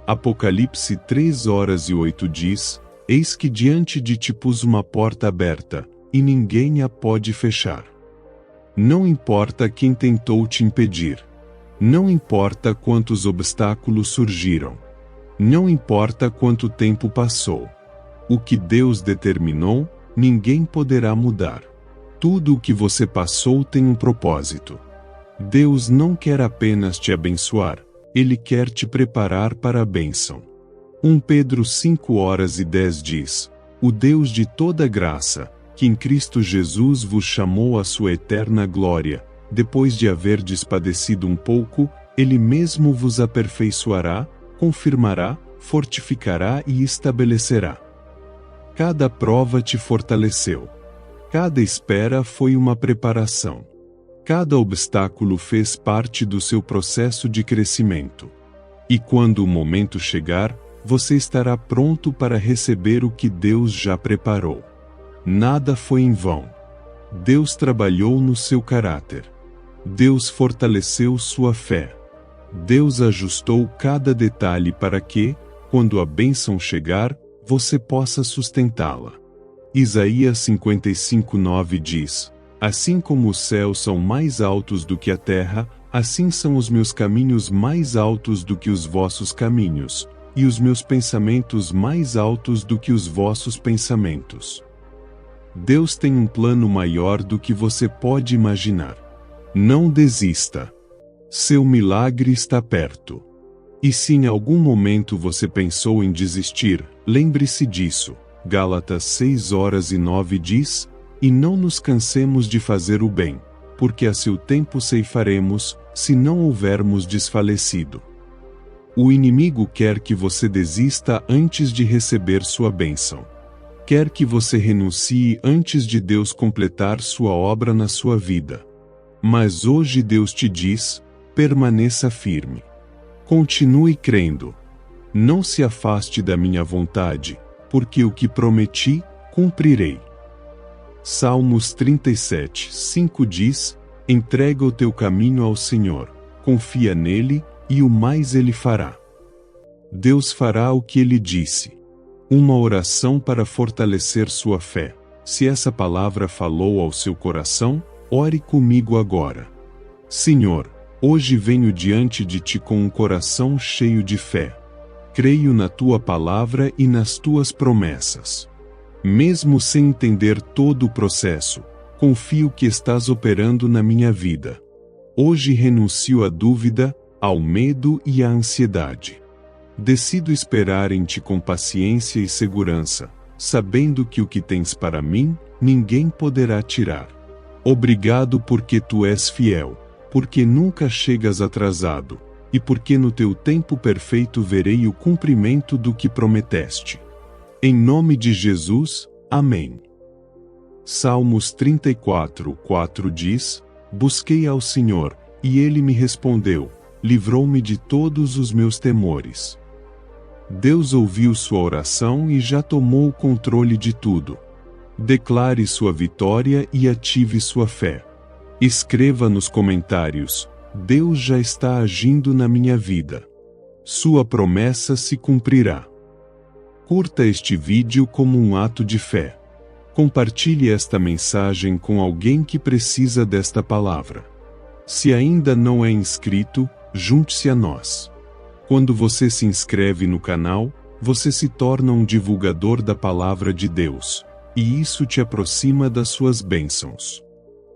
Apocalipse 3:8 diz: Eis que diante de ti pus uma porta aberta, e ninguém a pode fechar. Não importa quem tentou te impedir. Não importa quantos obstáculos surgiram. Não importa quanto tempo passou. O que Deus determinou, ninguém poderá mudar. Tudo o que você passou tem um propósito. Deus não quer apenas te abençoar, Ele quer te preparar para a bênção. 1 Pedro 5:10 diz: O Deus de toda graça, que em Cristo Jesus vos chamou à sua eterna glória, depois de haverdes padecido um pouco, Ele mesmo vos aperfeiçoará, confirmará, fortificará e estabelecerá. Cada prova te fortaleceu. Cada espera foi uma preparação. Cada obstáculo fez parte do seu processo de crescimento. E quando o momento chegar, você estará pronto para receber o que Deus já preparou. Nada foi em vão. Deus trabalhou no seu caráter. Deus fortaleceu sua fé. Deus ajustou cada detalhe para que, quando a bênção chegar, você possa sustentá-la. Isaías 55:9 diz: Assim como os céus são mais altos do que a terra, assim são os meus caminhos mais altos do que os vossos caminhos, e os meus pensamentos mais altos do que os vossos pensamentos. Deus tem um plano maior do que você pode imaginar. Não desista. Seu milagre está perto. E se em algum momento você pensou em desistir, lembre-se disso. Gálatas 6:9 diz: E não nos cansemos de fazer o bem, porque a seu tempo ceifaremos, se não houvermos desfalecido. O inimigo quer que você desista antes de receber sua bênção. Quer que você renuncie antes de Deus completar sua obra na sua vida. Mas hoje Deus te diz: permaneça firme. Continue crendo. Não se afaste da minha vontade, porque o que prometi, cumprirei. Salmos 37:5 diz: Entrega o teu caminho ao Senhor, confia nele, e o mais ele fará. Deus fará o que ele disse. Uma oração para fortalecer sua fé. Se essa palavra falou ao seu coração, ore comigo agora. Senhor, hoje venho diante de ti com um coração cheio de fé. Creio na tua palavra e nas tuas promessas. Mesmo sem entender todo o processo, confio que estás operando na minha vida. Hoje renuncio à dúvida, ao medo e à ansiedade. Decido esperar em ti com paciência e segurança, sabendo que o que tens para mim, ninguém poderá tirar. Obrigado porque tu és fiel, porque nunca chegas atrasado, e porque no teu tempo perfeito verei o cumprimento do que prometeste. Em nome de Jesus, amém. Salmos 34:4 diz: Busquei ao Senhor, e Ele me respondeu, livrou-me de todos os meus temores. Deus ouviu sua oração e já tomou o controle de tudo. Declare sua vitória e ative sua fé. Escreva nos comentários: Deus já está agindo na minha vida. Sua promessa se cumprirá. Curta este vídeo como um ato de fé. Compartilhe esta mensagem com alguém que precisa desta palavra. Se ainda não é inscrito, junte-se a nós. Quando você se inscreve no canal, você se torna um divulgador da palavra de Deus, e isso te aproxima das suas bênçãos.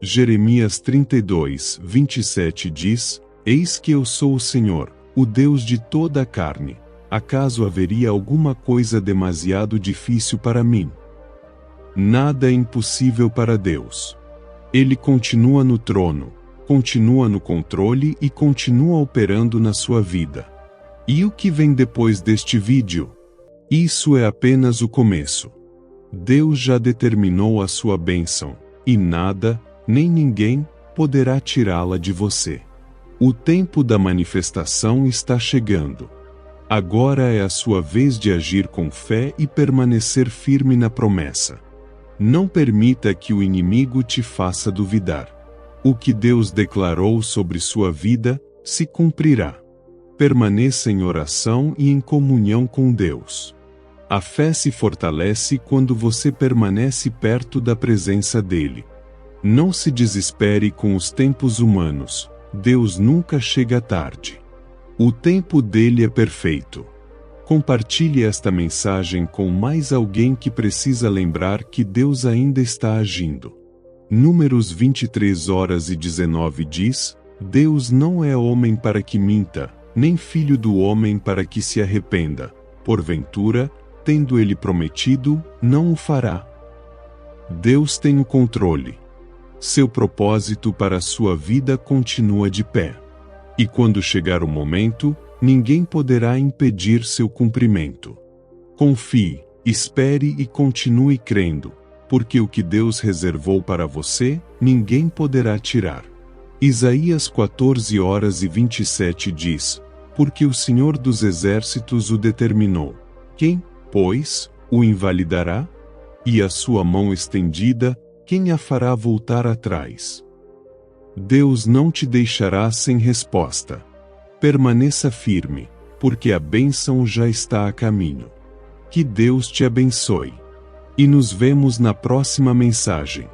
Jeremias 32:27 diz: Eis que eu sou o Senhor, o Deus de toda a carne. Acaso haveria alguma coisa demasiado difícil para mim? Nada é impossível para Deus. Ele continua no trono, continua no controle e continua operando na sua vida. E o que vem depois deste vídeo? Isso é apenas o começo. Deus já determinou a sua bênção, e nada, nem ninguém, poderá tirá-la de você. O tempo da manifestação está chegando. Agora é a sua vez de agir com fé e permanecer firme na promessa. Não permita que o inimigo te faça duvidar. O que Deus declarou sobre sua vida, se cumprirá. Permaneça em oração e em comunhão com Deus. A fé se fortalece quando você permanece perto da presença dele. Não se desespere com os tempos humanos. Deus nunca chega tarde. O tempo dele é perfeito. Compartilhe esta mensagem com mais alguém que precisa lembrar que Deus ainda está agindo. Números 23:19 diz: Deus não é homem para que minta, nem filho do homem para que se arrependa. Porventura, tendo ele prometido, não o fará. Deus tem o controle. Seu propósito para a sua vida continua de pé. E quando chegar o momento, ninguém poderá impedir seu cumprimento. Confie, espere e continue crendo, porque o que Deus reservou para você, ninguém poderá tirar. Isaías 14:27 diz: Porque o Senhor dos Exércitos o determinou. Quem, pois, o invalidará? E a sua mão estendida, quem a fará voltar atrás? Deus não te deixará sem resposta. Permaneça firme, porque a bênção já está a caminho. Que Deus te abençoe. E nos vemos na próxima mensagem.